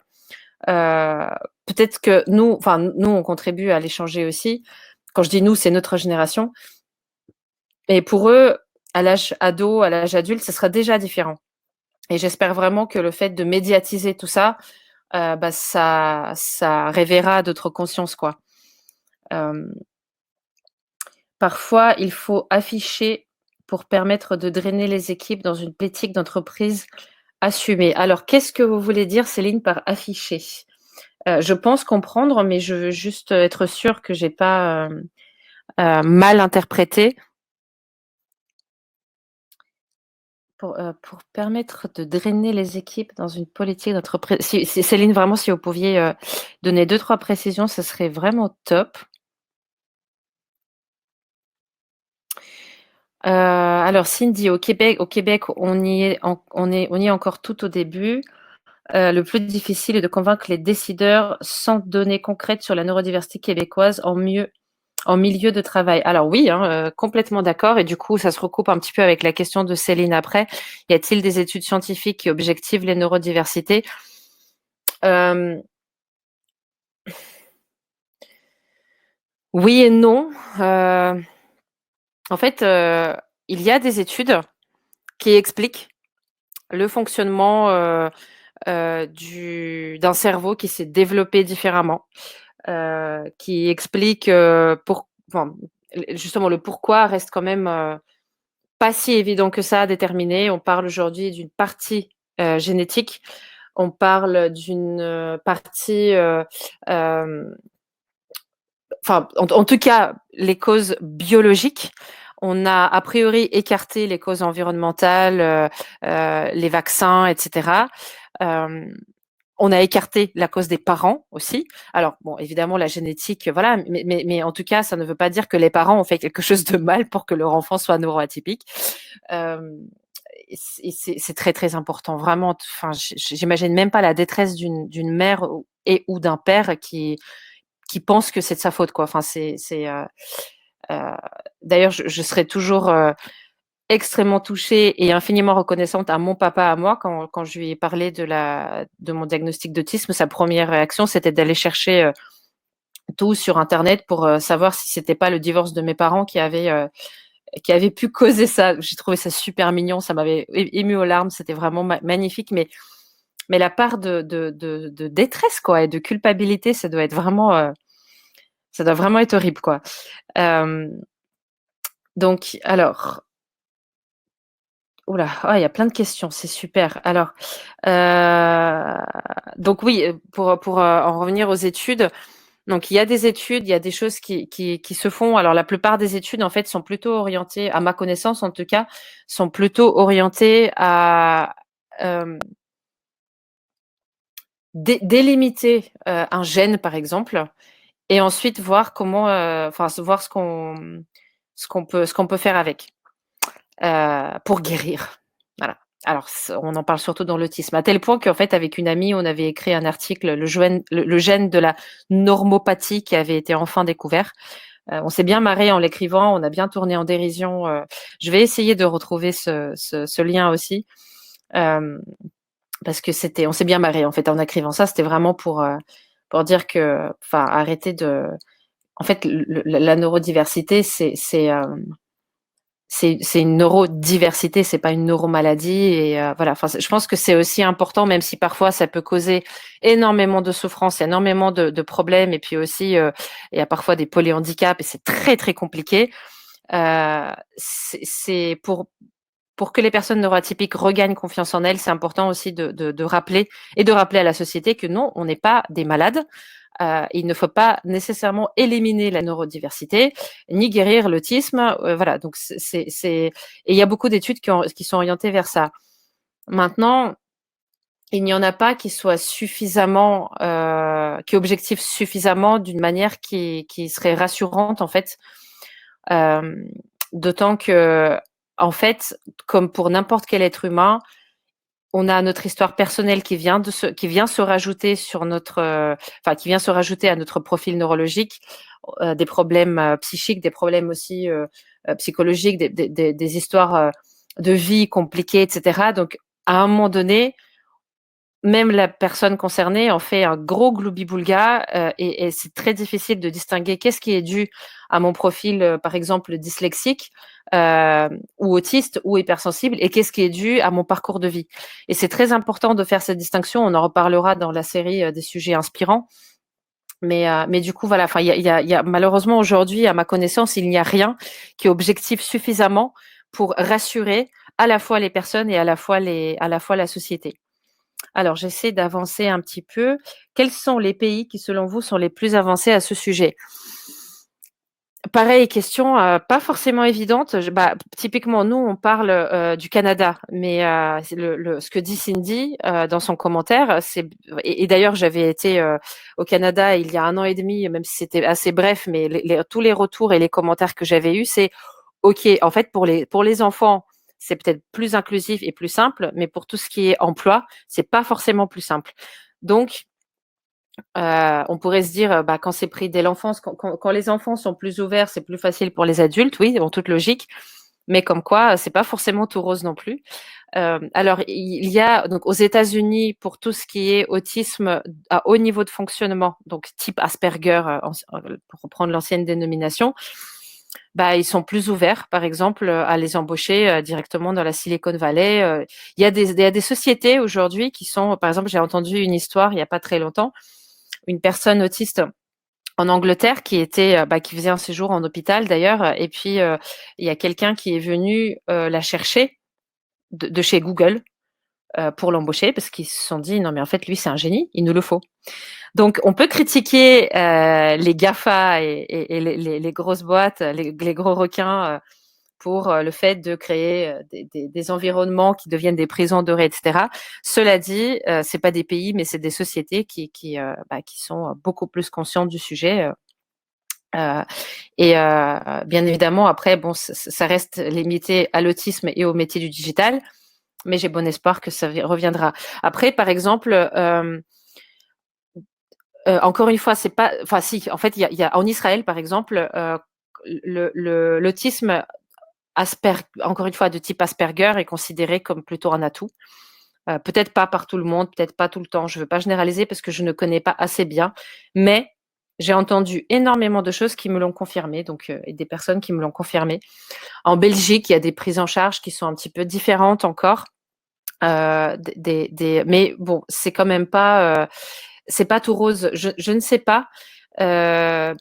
Euh, Peut-être que nous, on contribue à les changer aussi. Quand je dis nous, c'est notre génération. Et pour eux, à l'âge ado, à l'âge adulte, ce sera déjà différent. Et j'espère vraiment que le fait de médiatiser tout ça, bah, ça réveillera d'autres consciences, quoi. Euh, Parfois, il faut afficher pour permettre de drainer les équipes dans une politique d'entreprise assumée. Alors, qu'est-ce que vous voulez dire, Céline, par afficher? Je pense comprendre, mais je veux juste être sûre que j'ai pas mal interprété. Pour permettre de drainer les équipes dans une politique d'entreprise. Céline, vraiment, si vous pouviez donner 2-3 précisions, ce serait vraiment top. Alors Cindy, au Québec, on y est encore tout au début. Le plus difficile est de convaincre les décideurs sans données concrètes sur la neurodiversité québécoise En milieu de travail. Alors oui, hein, complètement d'accord. Et du coup, ça se recoupe un petit peu avec la question de Céline après. Y a-t-il des études scientifiques qui objectivent les neurodiversités? Euh, oui et non. En fait, il y a des études qui expliquent le fonctionnement d'un cerveau qui s'est développé différemment, qui explique enfin, justement le pourquoi reste quand même pas si évident que ça à déterminer. On parle aujourd'hui d'une partie génétique, on parle d'une partie, enfin, en tout cas, les causes biologiques. On a priori écarté les causes environnementales, les vaccins, etc. Euh, on a écarté la cause des parents aussi. Alors, bon, évidemment, la génétique, voilà, mais en tout cas, ça ne veut pas dire que les parents ont fait quelque chose de mal pour que leur enfant soit neuroatypique. Euh, c'est très, très important, vraiment. Enfin, j'imagine même pas la détresse d'une mère ou d'un père qui pense que c'est de sa faute, quoi. Enfin, euh, d'ailleurs, je serais toujours extrêmement touchée et infiniment reconnaissante à mon papa, à moi, quand je lui ai parlé de mon diagnostic d'autisme. Sa première réaction, c'était d'aller chercher tout sur Internet pour savoir si c'était pas le divorce de mes parents qui avait pu causer ça. J'ai trouvé ça super mignon, ça m'avait ému aux larmes, c'était vraiment magnifique, mais la part de détresse, quoi, et de culpabilité, ça doit vraiment être horrible, quoi. Euh, donc, alors, oula, oh, il y a plein de questions, c'est super. Alors, euh, donc oui, pour en revenir aux études, donc il y a des études, il y a des choses qui se font. Alors la plupart des études en fait sont plutôt orientées, à ma connaissance en tout cas, sont plutôt orientées à euh, délimiter un gène par exemple, et ensuite voir comment, enfin voir ce qu'on peut faire avec. Pour guérir. Voilà. Alors, on en parle surtout dans l'autisme, à tel point qu'en fait, avec une amie, on avait écrit un article, le gène de la normopathie qui avait été enfin découvert. On s'est bien marré en l'écrivant, on a bien tourné en dérision. Je vais essayer de retrouver ce lien aussi, euh, parce que on s'est bien marré en fait en écrivant ça. C'était vraiment pour dire que, enfin, arrêter de. En fait, la neurodiversité, c'est une neurodiversité, c'est pas une neuromaladie et voilà. Enfin, je pense que c'est aussi important, même si parfois ça peut causer énormément de souffrance, énormément de problèmes, et puis aussi il y a parfois des polyhandicaps et c'est très très compliqué. C'est pour que les personnes neuroatypiques regagnent confiance en elles, c'est important aussi de rappeler et de rappeler à la société que non, on n'est pas des malades. Il ne faut pas nécessairement éliminer la neurodiversité ni guérir l'autisme. Voilà, donc et il y a beaucoup d'études qui sont orientées vers ça. Maintenant, il n'y en a pas qui soient suffisamment, qui objectivent suffisamment d'une manière qui serait rassurante en fait. Euh, D'autant que, en fait, comme pour n'importe quel être humain, on a notre histoire personnelle qui vient se rajouter sur enfin, qui vient se rajouter à notre profil neurologique, des problèmes psychiques, des problèmes aussi psychologiques, des histoires de vie compliquées, etc. Donc, à un moment donné, même la personne concernée en fait un gros gloubi-boulga et c'est très difficile de distinguer qu'est-ce qui est dû à mon profil, par exemple, dyslexique ou autiste ou hypersensible et qu'est-ce qui est dû à mon parcours de vie. Et c'est très important de faire cette distinction. On en reparlera dans la série des sujets inspirants. Mais du coup, voilà, enfin, il y a malheureusement aujourd'hui, à ma connaissance, il n'y a rien qui est objectif suffisamment pour rassurer à la fois les personnes et à la fois la société. Alors, j'essaie d'avancer un petit peu. Quels sont les pays qui, selon vous, sont les plus avancés à ce sujet? Pareil, question pas forcément évidente. Typiquement, nous, on parle du Canada, mais ce que dit Cindy dans son commentaire, et d'ailleurs, j'avais été au Canada il y a 1 an et demi, même si c'était assez bref, mais tous les retours et les commentaires que j'avais eus, c'est OK. En fait, pour les enfants, c'est peut-être plus inclusif et plus simple, mais pour tout ce qui est emploi, c'est pas forcément plus simple. Donc, On pourrait se dire, quand c'est pris dès l'enfance, quand les enfants sont plus ouverts, c'est plus facile pour les adultes, oui, en toute logique, mais comme quoi, c'est pas forcément tout rose non plus. Alors il y a donc aux États-Unis pour tout ce qui est autisme à haut niveau de fonctionnement, donc type Asperger, pour reprendre l'ancienne dénomination, ils sont plus ouverts, par exemple, à les embaucher directement dans la Silicon Valley. Il y a des sociétés aujourd'hui qui sont, par exemple, j'ai entendu une histoire il n'y a pas très longtemps, une personne autiste en Angleterre qui faisait un séjour en hôpital d'ailleurs, et puis il y a quelqu'un qui est venu la chercher de chez Google pour l'embaucher parce qu'ils se sont dit non mais en fait lui c'est un génie, il nous le faut. Donc on peut critiquer les GAFA et les grosses boîtes, les gros requins pour le fait de créer des environnements qui deviennent des prisons dorées, etc. Cela dit, c'est pas des pays, mais c'est des sociétés qui sont beaucoup plus conscientes du sujet. Bien évidemment, après, bon, ça reste limité à l'autisme et au métier du digital, mais j'ai bon espoir que ça reviendra. Après, par exemple, encore une fois, c'est pas, enfin si, en fait, il y a en Israël, par exemple, l'autisme encore une fois, de type Asperger est considéré comme plutôt un atout. Peut-être pas par tout le monde, peut-être pas tout le temps. Je ne veux pas généraliser parce que je ne connais pas assez bien, mais j'ai entendu énormément de choses qui me l'ont confirmé, donc et des personnes qui me l'ont confirmé. En Belgique, il y a des prises en charge qui sont un petit peu différentes encore, mais bon, c'est quand même pas, c'est pas tout rose. Je ne sais pas. Euh,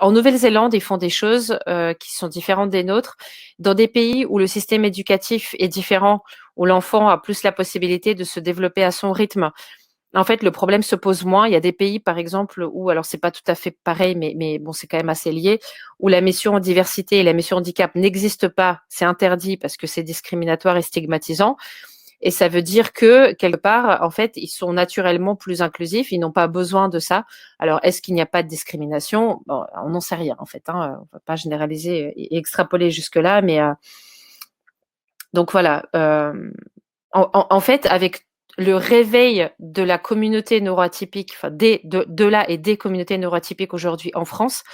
En Nouvelle-Zélande, ils font des choses qui sont différentes des nôtres. Dans des pays où le système éducatif est différent, où l'enfant a plus la possibilité de se développer à son rythme, en fait, le problème se pose moins. Il y a des pays, par exemple, où, alors c'est pas tout à fait pareil, mais bon, c'est quand même assez lié, où la mission diversité et la mission handicap n'existent pas. C'est interdit parce que c'est discriminatoire et stigmatisant. Et ça veut dire que, quelque part, en fait, ils sont naturellement plus inclusifs, ils n'ont pas besoin de ça. Alors, est-ce qu'il n'y a pas de discrimination? Bon, on n'en sait rien, en fait. On ne va pas généraliser et extrapoler jusque-là, mais donc voilà. En fait, avec le réveil de la communauté neuroatypique, enfin, de la et des communautés neuroatypiques aujourd'hui en France,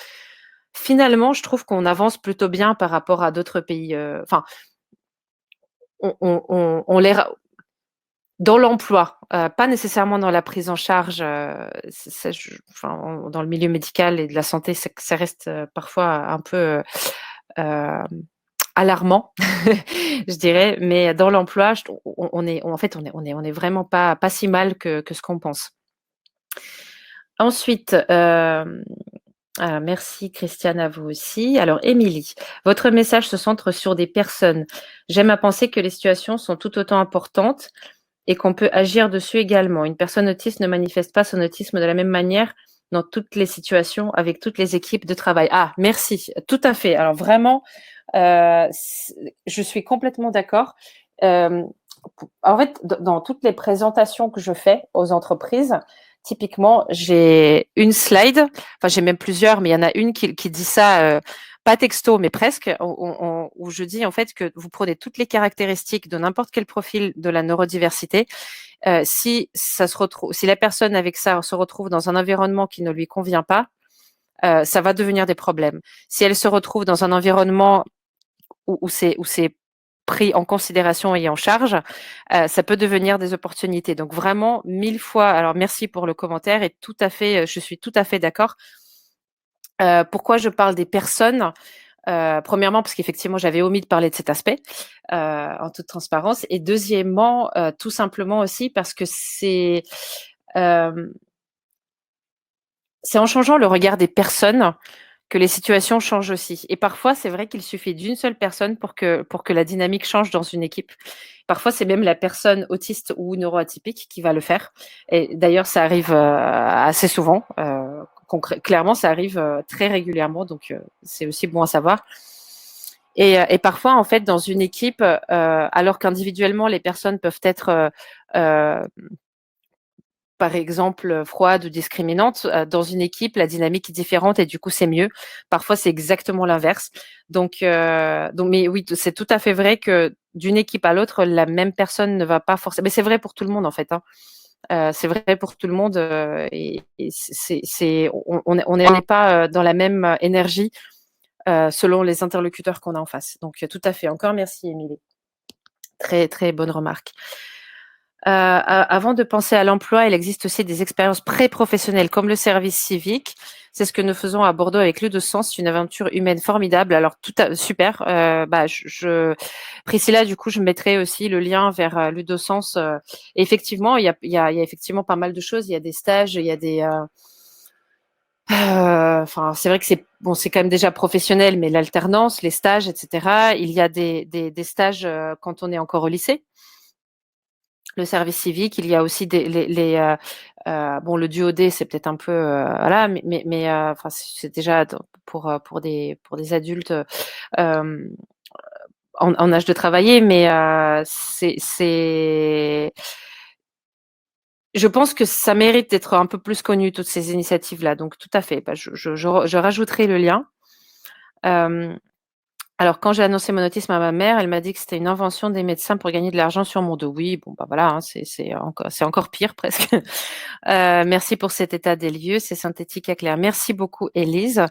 finalement, je trouve qu'on avance plutôt bien par rapport à d'autres pays. Enfin, on les, dans l'emploi, pas nécessairement dans la prise en charge, dans le milieu médical et de la santé, ça reste parfois un peu euh, alarmant, je dirais, mais dans l'emploi, on est vraiment pas si mal que ce qu'on pense. Ensuite, merci Christiane, à vous aussi. Alors Émilie, votre message se centre sur des personnes. J'aime à penser que les situations sont tout autant importantes et qu'on peut agir dessus également. Une personne autiste ne manifeste pas son autisme de la même manière dans toutes les situations, avec toutes les équipes de travail. Ah, merci, tout à fait. Alors vraiment, je suis complètement d'accord. Euh, En fait, dans toutes les présentations que je fais aux entreprises, typiquement, j'ai une slide, enfin j'ai même plusieurs, mais il y en a une qui dit ça, pas texto, mais presque, où je dis en fait que vous prenez toutes les caractéristiques de n'importe quel profil de la neurodiversité. Si la personne avec ça se retrouve dans un environnement qui ne lui convient pas, ça va devenir des problèmes. Si elle se retrouve dans un environnement où c'est pris en considération et en charge, ça peut devenir des opportunités. Donc vraiment, 1000 fois, alors merci pour le commentaire et je suis tout à fait d'accord. Pourquoi je parle des personnes? Premièrement, parce qu'effectivement, j'avais omis de parler de cet aspect en toute transparence. Et deuxièmement, tout simplement aussi parce que euh, c'est en changeant le regard des personnes que les situations changent aussi. Et parfois, c'est vrai qu'il suffit d'une seule personne pour que la dynamique change dans une équipe. Parfois, c'est même la personne autiste ou neuroatypique qui va le faire. Et d'ailleurs, ça arrive assez souvent. Clairement, ça arrive très régulièrement, donc c'est aussi bon à savoir. Et parfois, en fait, dans une équipe, alors qu'individuellement, les personnes peuvent être euh, par exemple, froide ou discriminante, dans une équipe, la dynamique est différente et du coup, c'est mieux. Parfois, c'est exactement l'inverse. Mais oui, c'est tout à fait vrai que d'une équipe à l'autre, la même personne ne va pas forcément. Mais c'est vrai pour tout le monde en fait. Hein. C'est vrai pour tout le monde, on n'est pas dans la même énergie selon les interlocuteurs qu'on a en face. Donc, tout à fait. Encore merci, Émilie. Très, très bonne remarque. Avant de penser à l'emploi, il existe aussi des expériences pré-professionnelles comme le service civique. C'est ce que nous faisons à Bordeaux avec Ludosens. C'est une aventure humaine formidable. Alors, super. Priscilla, du coup, je mettrai aussi le lien vers Ludosens. Et effectivement, il y a effectivement pas mal de choses. Il y a des stages, il y a des... Enfin, c'est vrai que c'est bon, c'est quand même déjà professionnel, mais l'alternance, les stages, etc. Il y a des stages quand on est encore au lycée. Le service civique, il y a aussi bon, le duo-D, c'est peut-être un peu voilà, mais enfin, c'est déjà pour des adultes en âge de travailler, mais je pense que ça mérite d'être un peu plus connu, toutes ces initiatives-là. Donc, tout à fait. Bah, je rajouterai le lien. Alors, quand j'ai annoncé mon autisme à ma mère, elle m'a dit que c'était une invention des médecins pour gagner de l'argent sur mon dos. Oui, bon, bah voilà, hein, c'est encore pire presque. Merci pour cet état des lieux, c'est synthétique et clair. Merci beaucoup, Élise.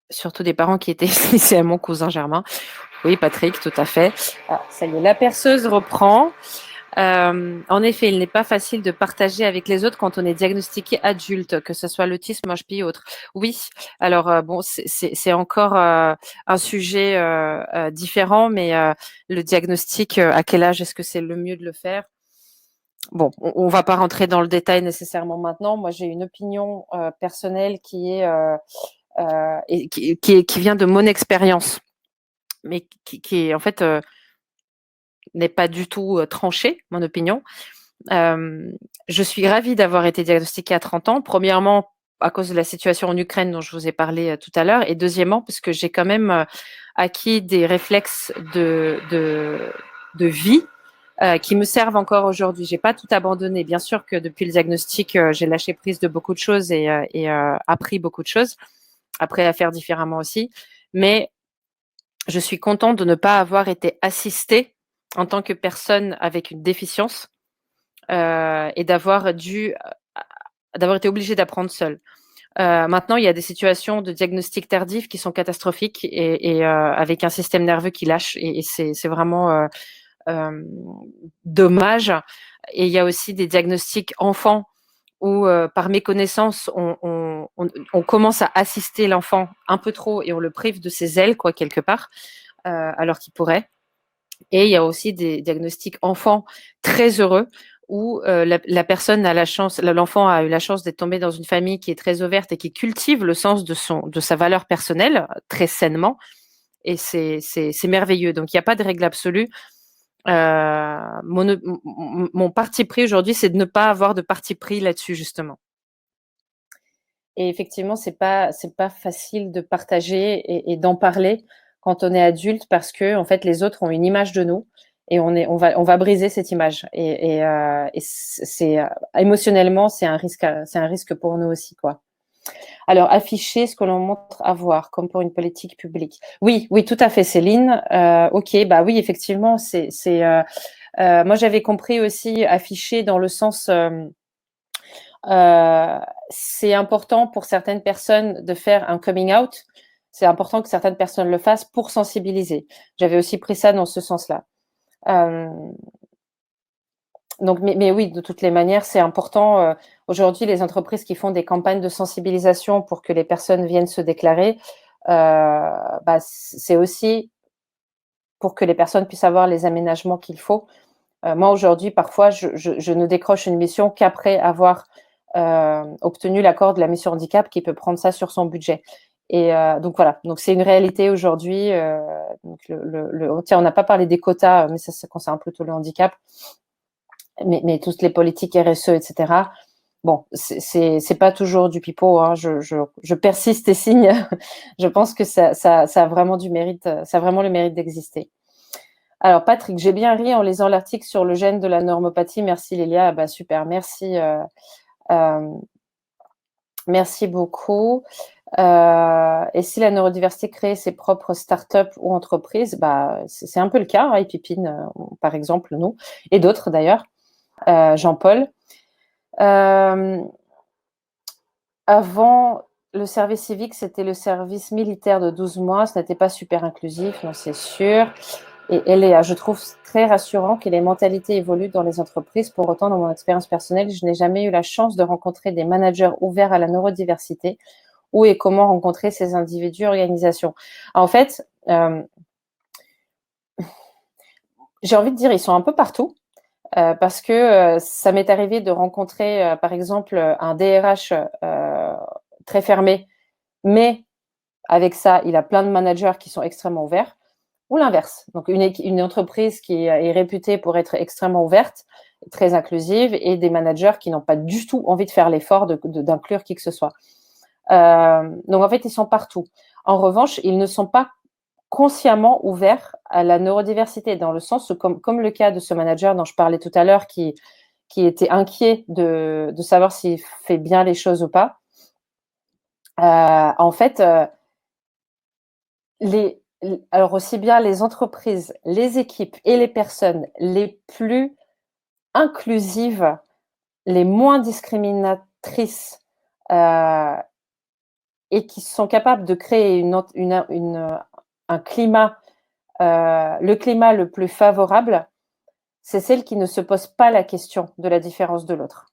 Surtout des parents qui étaient ici à mon cousin Germain. Oui, Patrick, tout à fait. Ah, ça y est, la perceuse reprend. En effet, il n'est pas facile de partager avec les autres quand on est diagnostiqué adulte, que ce soit l'autisme, HPI ou autre. Oui, alors bon, c'est encore un sujet différent, mais le diagnostic, à quel âge est-ce que c'est le mieux de le faire? Bon, on va pas rentrer dans le détail nécessairement maintenant. Moi, j'ai une opinion personnelle qui est et qui vient de mon expérience, mais qui est en fait n'est pas du tout tranchée, mon opinion. Je suis ravie d'avoir été diagnostiquée à 30 ans. Premièrement, à cause de la situation en Ukraine dont je vous ai parlé tout à l'heure, et deuxièmement, parce que j'ai quand même acquis des réflexes de vie qui me servent encore aujourd'hui. J'ai pas tout abandonné. Bien sûr que depuis le diagnostic, j'ai lâché prise de beaucoup de choses et appris beaucoup de choses, après à faire différemment aussi. Mais je suis contente de ne pas avoir été assistée en tant que personne avec une déficience et d'avoir été obligée d'apprendre seule. Maintenant, il y a des situations de diagnostic tardif qui sont catastrophiques et avec un système nerveux qui lâche et c'est vraiment dommage. Et il y a aussi des diagnostics enfants où, par méconnaissance, on commence à assister l'enfant un peu trop et on le prive de ses ailes, quoi, quelque part, alors qu'il pourrait. Et il y a aussi des diagnostics enfants très heureux où la personne a la chance, l'enfant a eu la chance d'être tombé dans une famille qui est très ouverte et qui cultive le sens de sa valeur personnelle très sainement. Et c'est merveilleux. Donc, il n'y a pas de règle absolue. Mon parti pris aujourd'hui, c'est de ne pas avoir de parti pris là-dessus, justement. Et effectivement, c'est pas facile de partager et d'en parler quand on est adulte parce que en fait les autres ont une image de nous et on va briser cette image et c'est émotionnellement c'est un risque pour nous aussi quoi. Alors afficher ce que l'on montre à voir comme pour une politique publique. Oui, oui, tout à fait, Céline. Ok, bah oui, effectivement, moi j'avais compris aussi afficher dans le sens c'est important pour certaines personnes de faire un coming out. C'est important que certaines personnes le fassent pour sensibiliser. J'avais aussi pris ça dans ce sens-là. Donc, mais oui, de toutes les manières, c'est important. Aujourd'hui, les entreprises qui font des campagnes de sensibilisation pour que les personnes viennent se déclarer, bah, c'est aussi pour que les personnes puissent avoir les aménagements qu'il faut. Moi, aujourd'hui, parfois, je ne décroche une mission qu'après avoir obtenu l'accord de la mission handicap qui peut prendre ça sur son budget. Et donc voilà, donc c'est une réalité aujourd'hui. Tiens, on n'a pas parlé des quotas, mais ça concerne plutôt le handicap. Mais toutes les politiques RSE, etc. Bon, c'est pas toujours du pipeau. Hein, je persiste et signe. Je pense que ça a vraiment du mérite. Ça a vraiment le mérite d'exister. Alors Patrick, j'ai bien ri en lisant l'article sur le gène de la normopathie. Merci Lélia. Ah bah, super, merci. Merci beaucoup. Et si la neurodiversité crée ses propres startups ou entreprises, bah, c'est un peu le cas, hein, Epipine, par exemple, nous, et d'autres d'ailleurs, Jean-Paul. Avant le service civique, c'était le service militaire de 12 mois, ce n'était pas super inclusif, non, c'est sûr. Et je trouve très rassurant que les mentalités évoluent dans les entreprises. Pour autant, dans mon expérience personnelle, je n'ai jamais eu la chance de rencontrer des managers ouverts à la neurodiversité. Où et comment rencontrer ces individus, organisations. En fait, j'ai envie de dire, ils sont un peu partout. Parce que ça m'est arrivé de rencontrer, par exemple, un DRH très fermé, mais avec ça, il a plein de managers qui sont extrêmement ouverts, ou l'inverse. Donc, une entreprise qui est réputée pour être extrêmement ouverte, très inclusive, et des managers qui n'ont pas du tout envie de faire l'effort d'inclure qui que ce soit. Donc, en fait, ils sont partout. En revanche, ils ne sont pas consciemment ouverts à la neurodiversité, dans le sens où, comme le cas de ce manager dont je parlais tout à l'heure, qui était inquiet de savoir s'il fait bien les choses ou pas. En fait, alors aussi bien les entreprises, les équipes et les personnes les plus inclusives, les moins discriminatrices, et qui sont capables de créer un climat, le climat le plus favorable, c'est celles qui ne se posent pas la question de la différence de l'autre.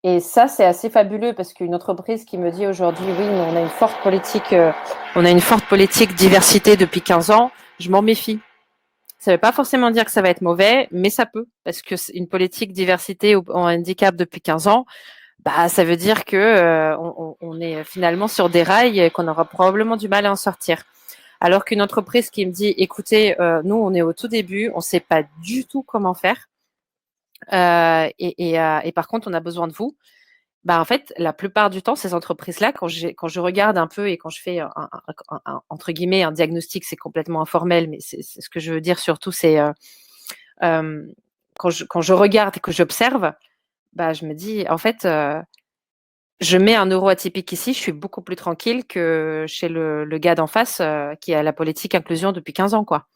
Et ça, c'est assez fabuleux parce qu'une entreprise qui me dit aujourd'hui, oui, on a une forte politique diversité depuis 15 ans, je m'en méfie. Ça ne veut pas forcément dire que ça va être mauvais, mais ça peut, parce que une politique diversité ou en handicap depuis 15 ans, bah, ça veut dire que on est finalement sur des rails et qu'on aura probablement du mal à en sortir. Alors qu'une entreprise qui me dit, écoutez, nous, on est au tout début, on ne sait pas du tout comment faire, et par contre, on a besoin de vous. Bah, en fait, la plupart du temps, ces entreprises-là, quand je regarde un peu et quand je fais entre guillemets un diagnostic, c'est complètement informel, mais c'est ce que je veux dire surtout, c'est quand je regarde et que j'observe, bah, je me dis, en fait, je mets un neuroatypique ici, je suis beaucoup plus tranquille que chez le gars d'en face qui a la politique inclusion depuis 15 ans, quoi.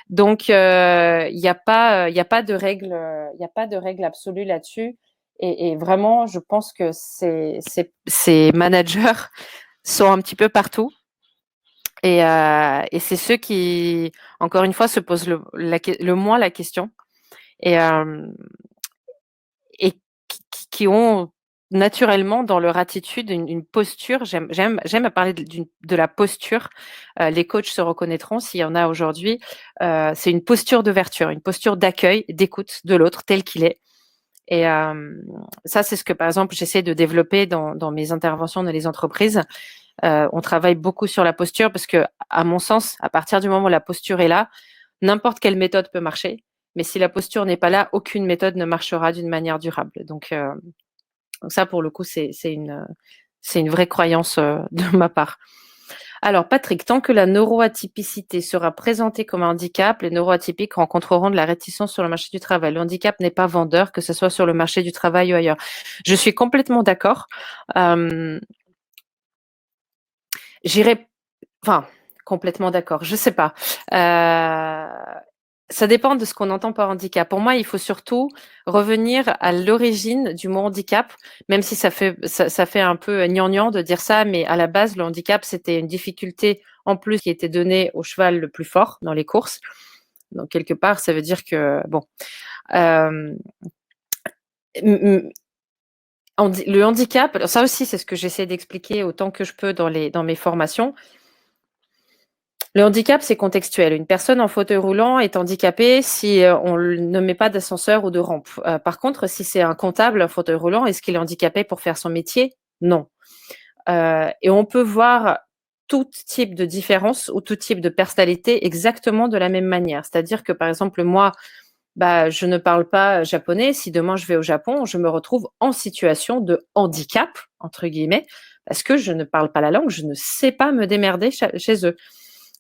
Donc, il n'y a pas, il y a pas de règle, il y a pas de règle absolue là-dessus. Et vraiment, je pense que ces managers sont un petit peu partout. Et c'est ceux qui, encore une fois, se posent le moins la question et qui ont naturellement dans leur attitude une posture. J'aime à parler de la posture. Les coachs se reconnaîtront s'il y en a aujourd'hui. C'est une posture d'ouverture, une posture d'accueil, d'écoute de l'autre tel qu'il est. Et ça, c'est ce que, par exemple, j'essaie de développer dans mes interventions dans les entreprises. On travaille beaucoup sur la posture parce que, à mon sens, à partir du moment où la posture est là, n'importe quelle méthode peut marcher. Mais si la posture n'est pas là, aucune méthode ne marchera d'une manière durable. Donc ça, pour le coup, c'est une vraie croyance de ma part. Alors, Patrick, tant que la neuroatypicité sera présentée comme un handicap, les neuroatypiques rencontreront de la réticence sur le marché du travail. Le handicap n'est pas vendeur, que ce soit sur le marché du travail ou ailleurs. Je suis complètement d'accord. J'irai, enfin, complètement d'accord. Je sais pas. Ça dépend de ce qu'on entend par handicap. Pour moi, il faut surtout revenir à l'origine du mot handicap, même si ça fait un peu gnangnan de dire ça, mais à la base, le handicap, c'était une difficulté en plus qui était donnée au cheval le plus fort dans les courses. Donc, quelque part, ça veut dire que, bon, le handicap, ça aussi, c'est ce que j'essaie d'expliquer autant que je peux dans mes formations. Le handicap, c'est contextuel. Une personne en fauteuil roulant est handicapée si on ne met pas d'ascenseur ou de rampe. Par contre, si c'est un comptable en fauteuil roulant, est-ce qu'il est handicapé pour faire son métier? Non. Et on peut voir tout type de différence ou tout type de personnalité exactement de la même manière. C'est-à-dire que, par exemple, moi, bah, je ne parle pas japonais. Si demain je vais au Japon, je me retrouve en situation de handicap, entre guillemets, parce que je ne parle pas la langue, je ne sais pas me démerder chez eux.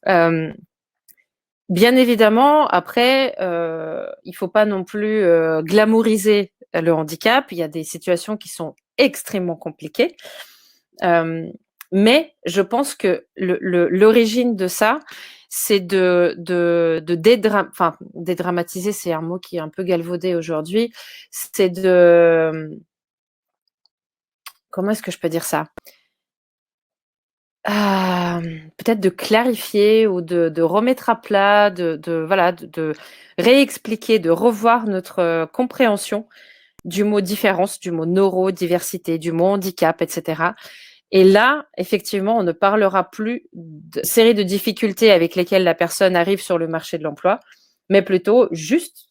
Bien évidemment, après, il faut pas non plus glamouriser le handicap. Il y a des situations qui sont extrêmement compliquées. Mais je pense que l'origine de ça, c'est de dédramatiser, c'est un mot qui est un peu galvaudé aujourd'hui. C'est comment est-ce que je peux dire ça? Peut-être de clarifier ou de remettre à plat, voilà, de réexpliquer, de revoir notre, compréhension du mot différence, du mot neurodiversité, du mot handicap, et cetera. Et là, effectivement, on ne parlera plus de série de difficultés avec lesquelles la personne arrive sur le marché de l'emploi, mais plutôt juste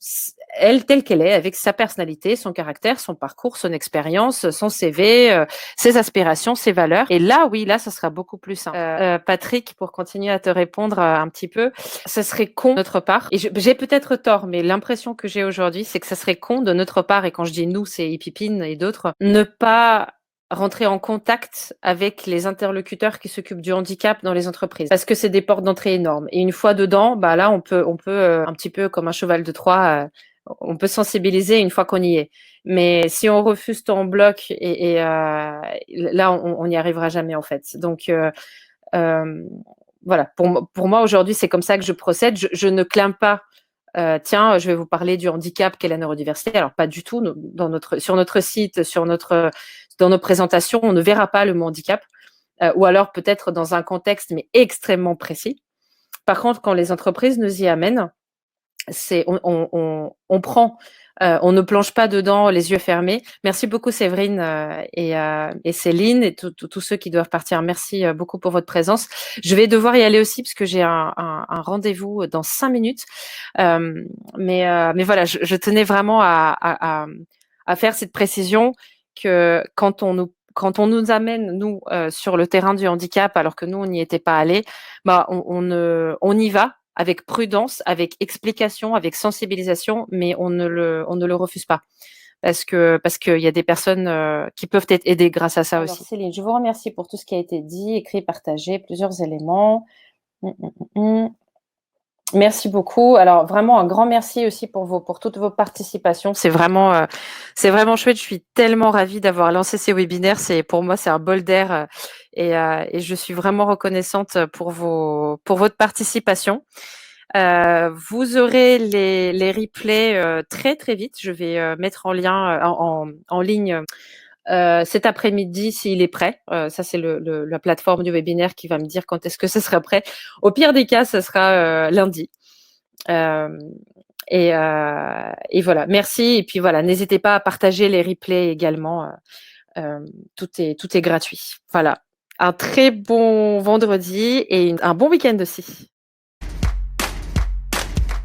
elle telle qu'elle est, avec sa personnalité, son caractère, son parcours, son expérience, son CV, ses aspirations, ses valeurs. Et là, oui, là, ça sera beaucoup plus simple. Patrick, pour continuer à te répondre un petit peu, ça serait con de notre part, et j'ai peut-être tort, mais l'impression que j'ai aujourd'hui, c'est que ça serait con de notre part, et quand je dis nous, c'est Pipine et d'autres, ne pas rentrer en contact avec les interlocuteurs qui s'occupent du handicap dans les entreprises, parce que c'est des portes d'entrée énormes. Et une fois dedans, bah là, on peut un petit peu comme un cheval de Troie, on peut sensibiliser une fois qu'on y est. Mais si on refuse tout en bloc, là, on n'y arrivera jamais en fait. Donc voilà, pour moi aujourd'hui, c'est comme ça que je procède. Je ne clame pas. Tiens, je vais vous parler du handicap qu'est la neurodiversité. Alors pas du tout. Sur notre site, dans nos présentations, on ne verra pas le mot handicap, ou alors peut-être dans un contexte mais extrêmement précis. Par contre, quand les entreprises nous y amènent, on prend, on ne plonge pas dedans les yeux fermés. Merci beaucoup Séverine, et Céline et tous ceux qui doivent partir. Merci beaucoup pour votre présence. Je vais devoir y aller aussi parce que j'ai un rendez-vous dans 5 minutes. Mais voilà, je tenais vraiment à faire cette précision que quand on nous amène, nous, sur le terrain du handicap, alors que nous, on n'y était pas allés, bah, on y va avec prudence, avec explication, avec sensibilisation, mais on ne le refuse pas. Parce qu'il y a des personnes qui peuvent être aidées grâce à ça aussi. Alors Céline, je vous remercie pour tout ce qui a été dit, écrit, partagé, plusieurs éléments. Merci beaucoup. Alors vraiment un grand merci aussi pour toutes vos participations. C'est vraiment chouette. Je suis tellement ravie d'avoir lancé ces webinaires. Pour moi c'est un bol d'air, et je suis vraiment reconnaissante pour votre participation. Vous aurez les replays très très vite. Je vais mettre en lien en ligne cet après-midi s'il est prêt. Ça c'est la plateforme du webinaire qui va me dire quand est-ce que ce sera prêt. Au pire des cas, ça sera lundi. Et voilà. Merci. Et puis voilà, n'hésitez pas à partager les replays également. Tout est gratuit. Voilà. Un très bon vendredi et un bon week-end aussi.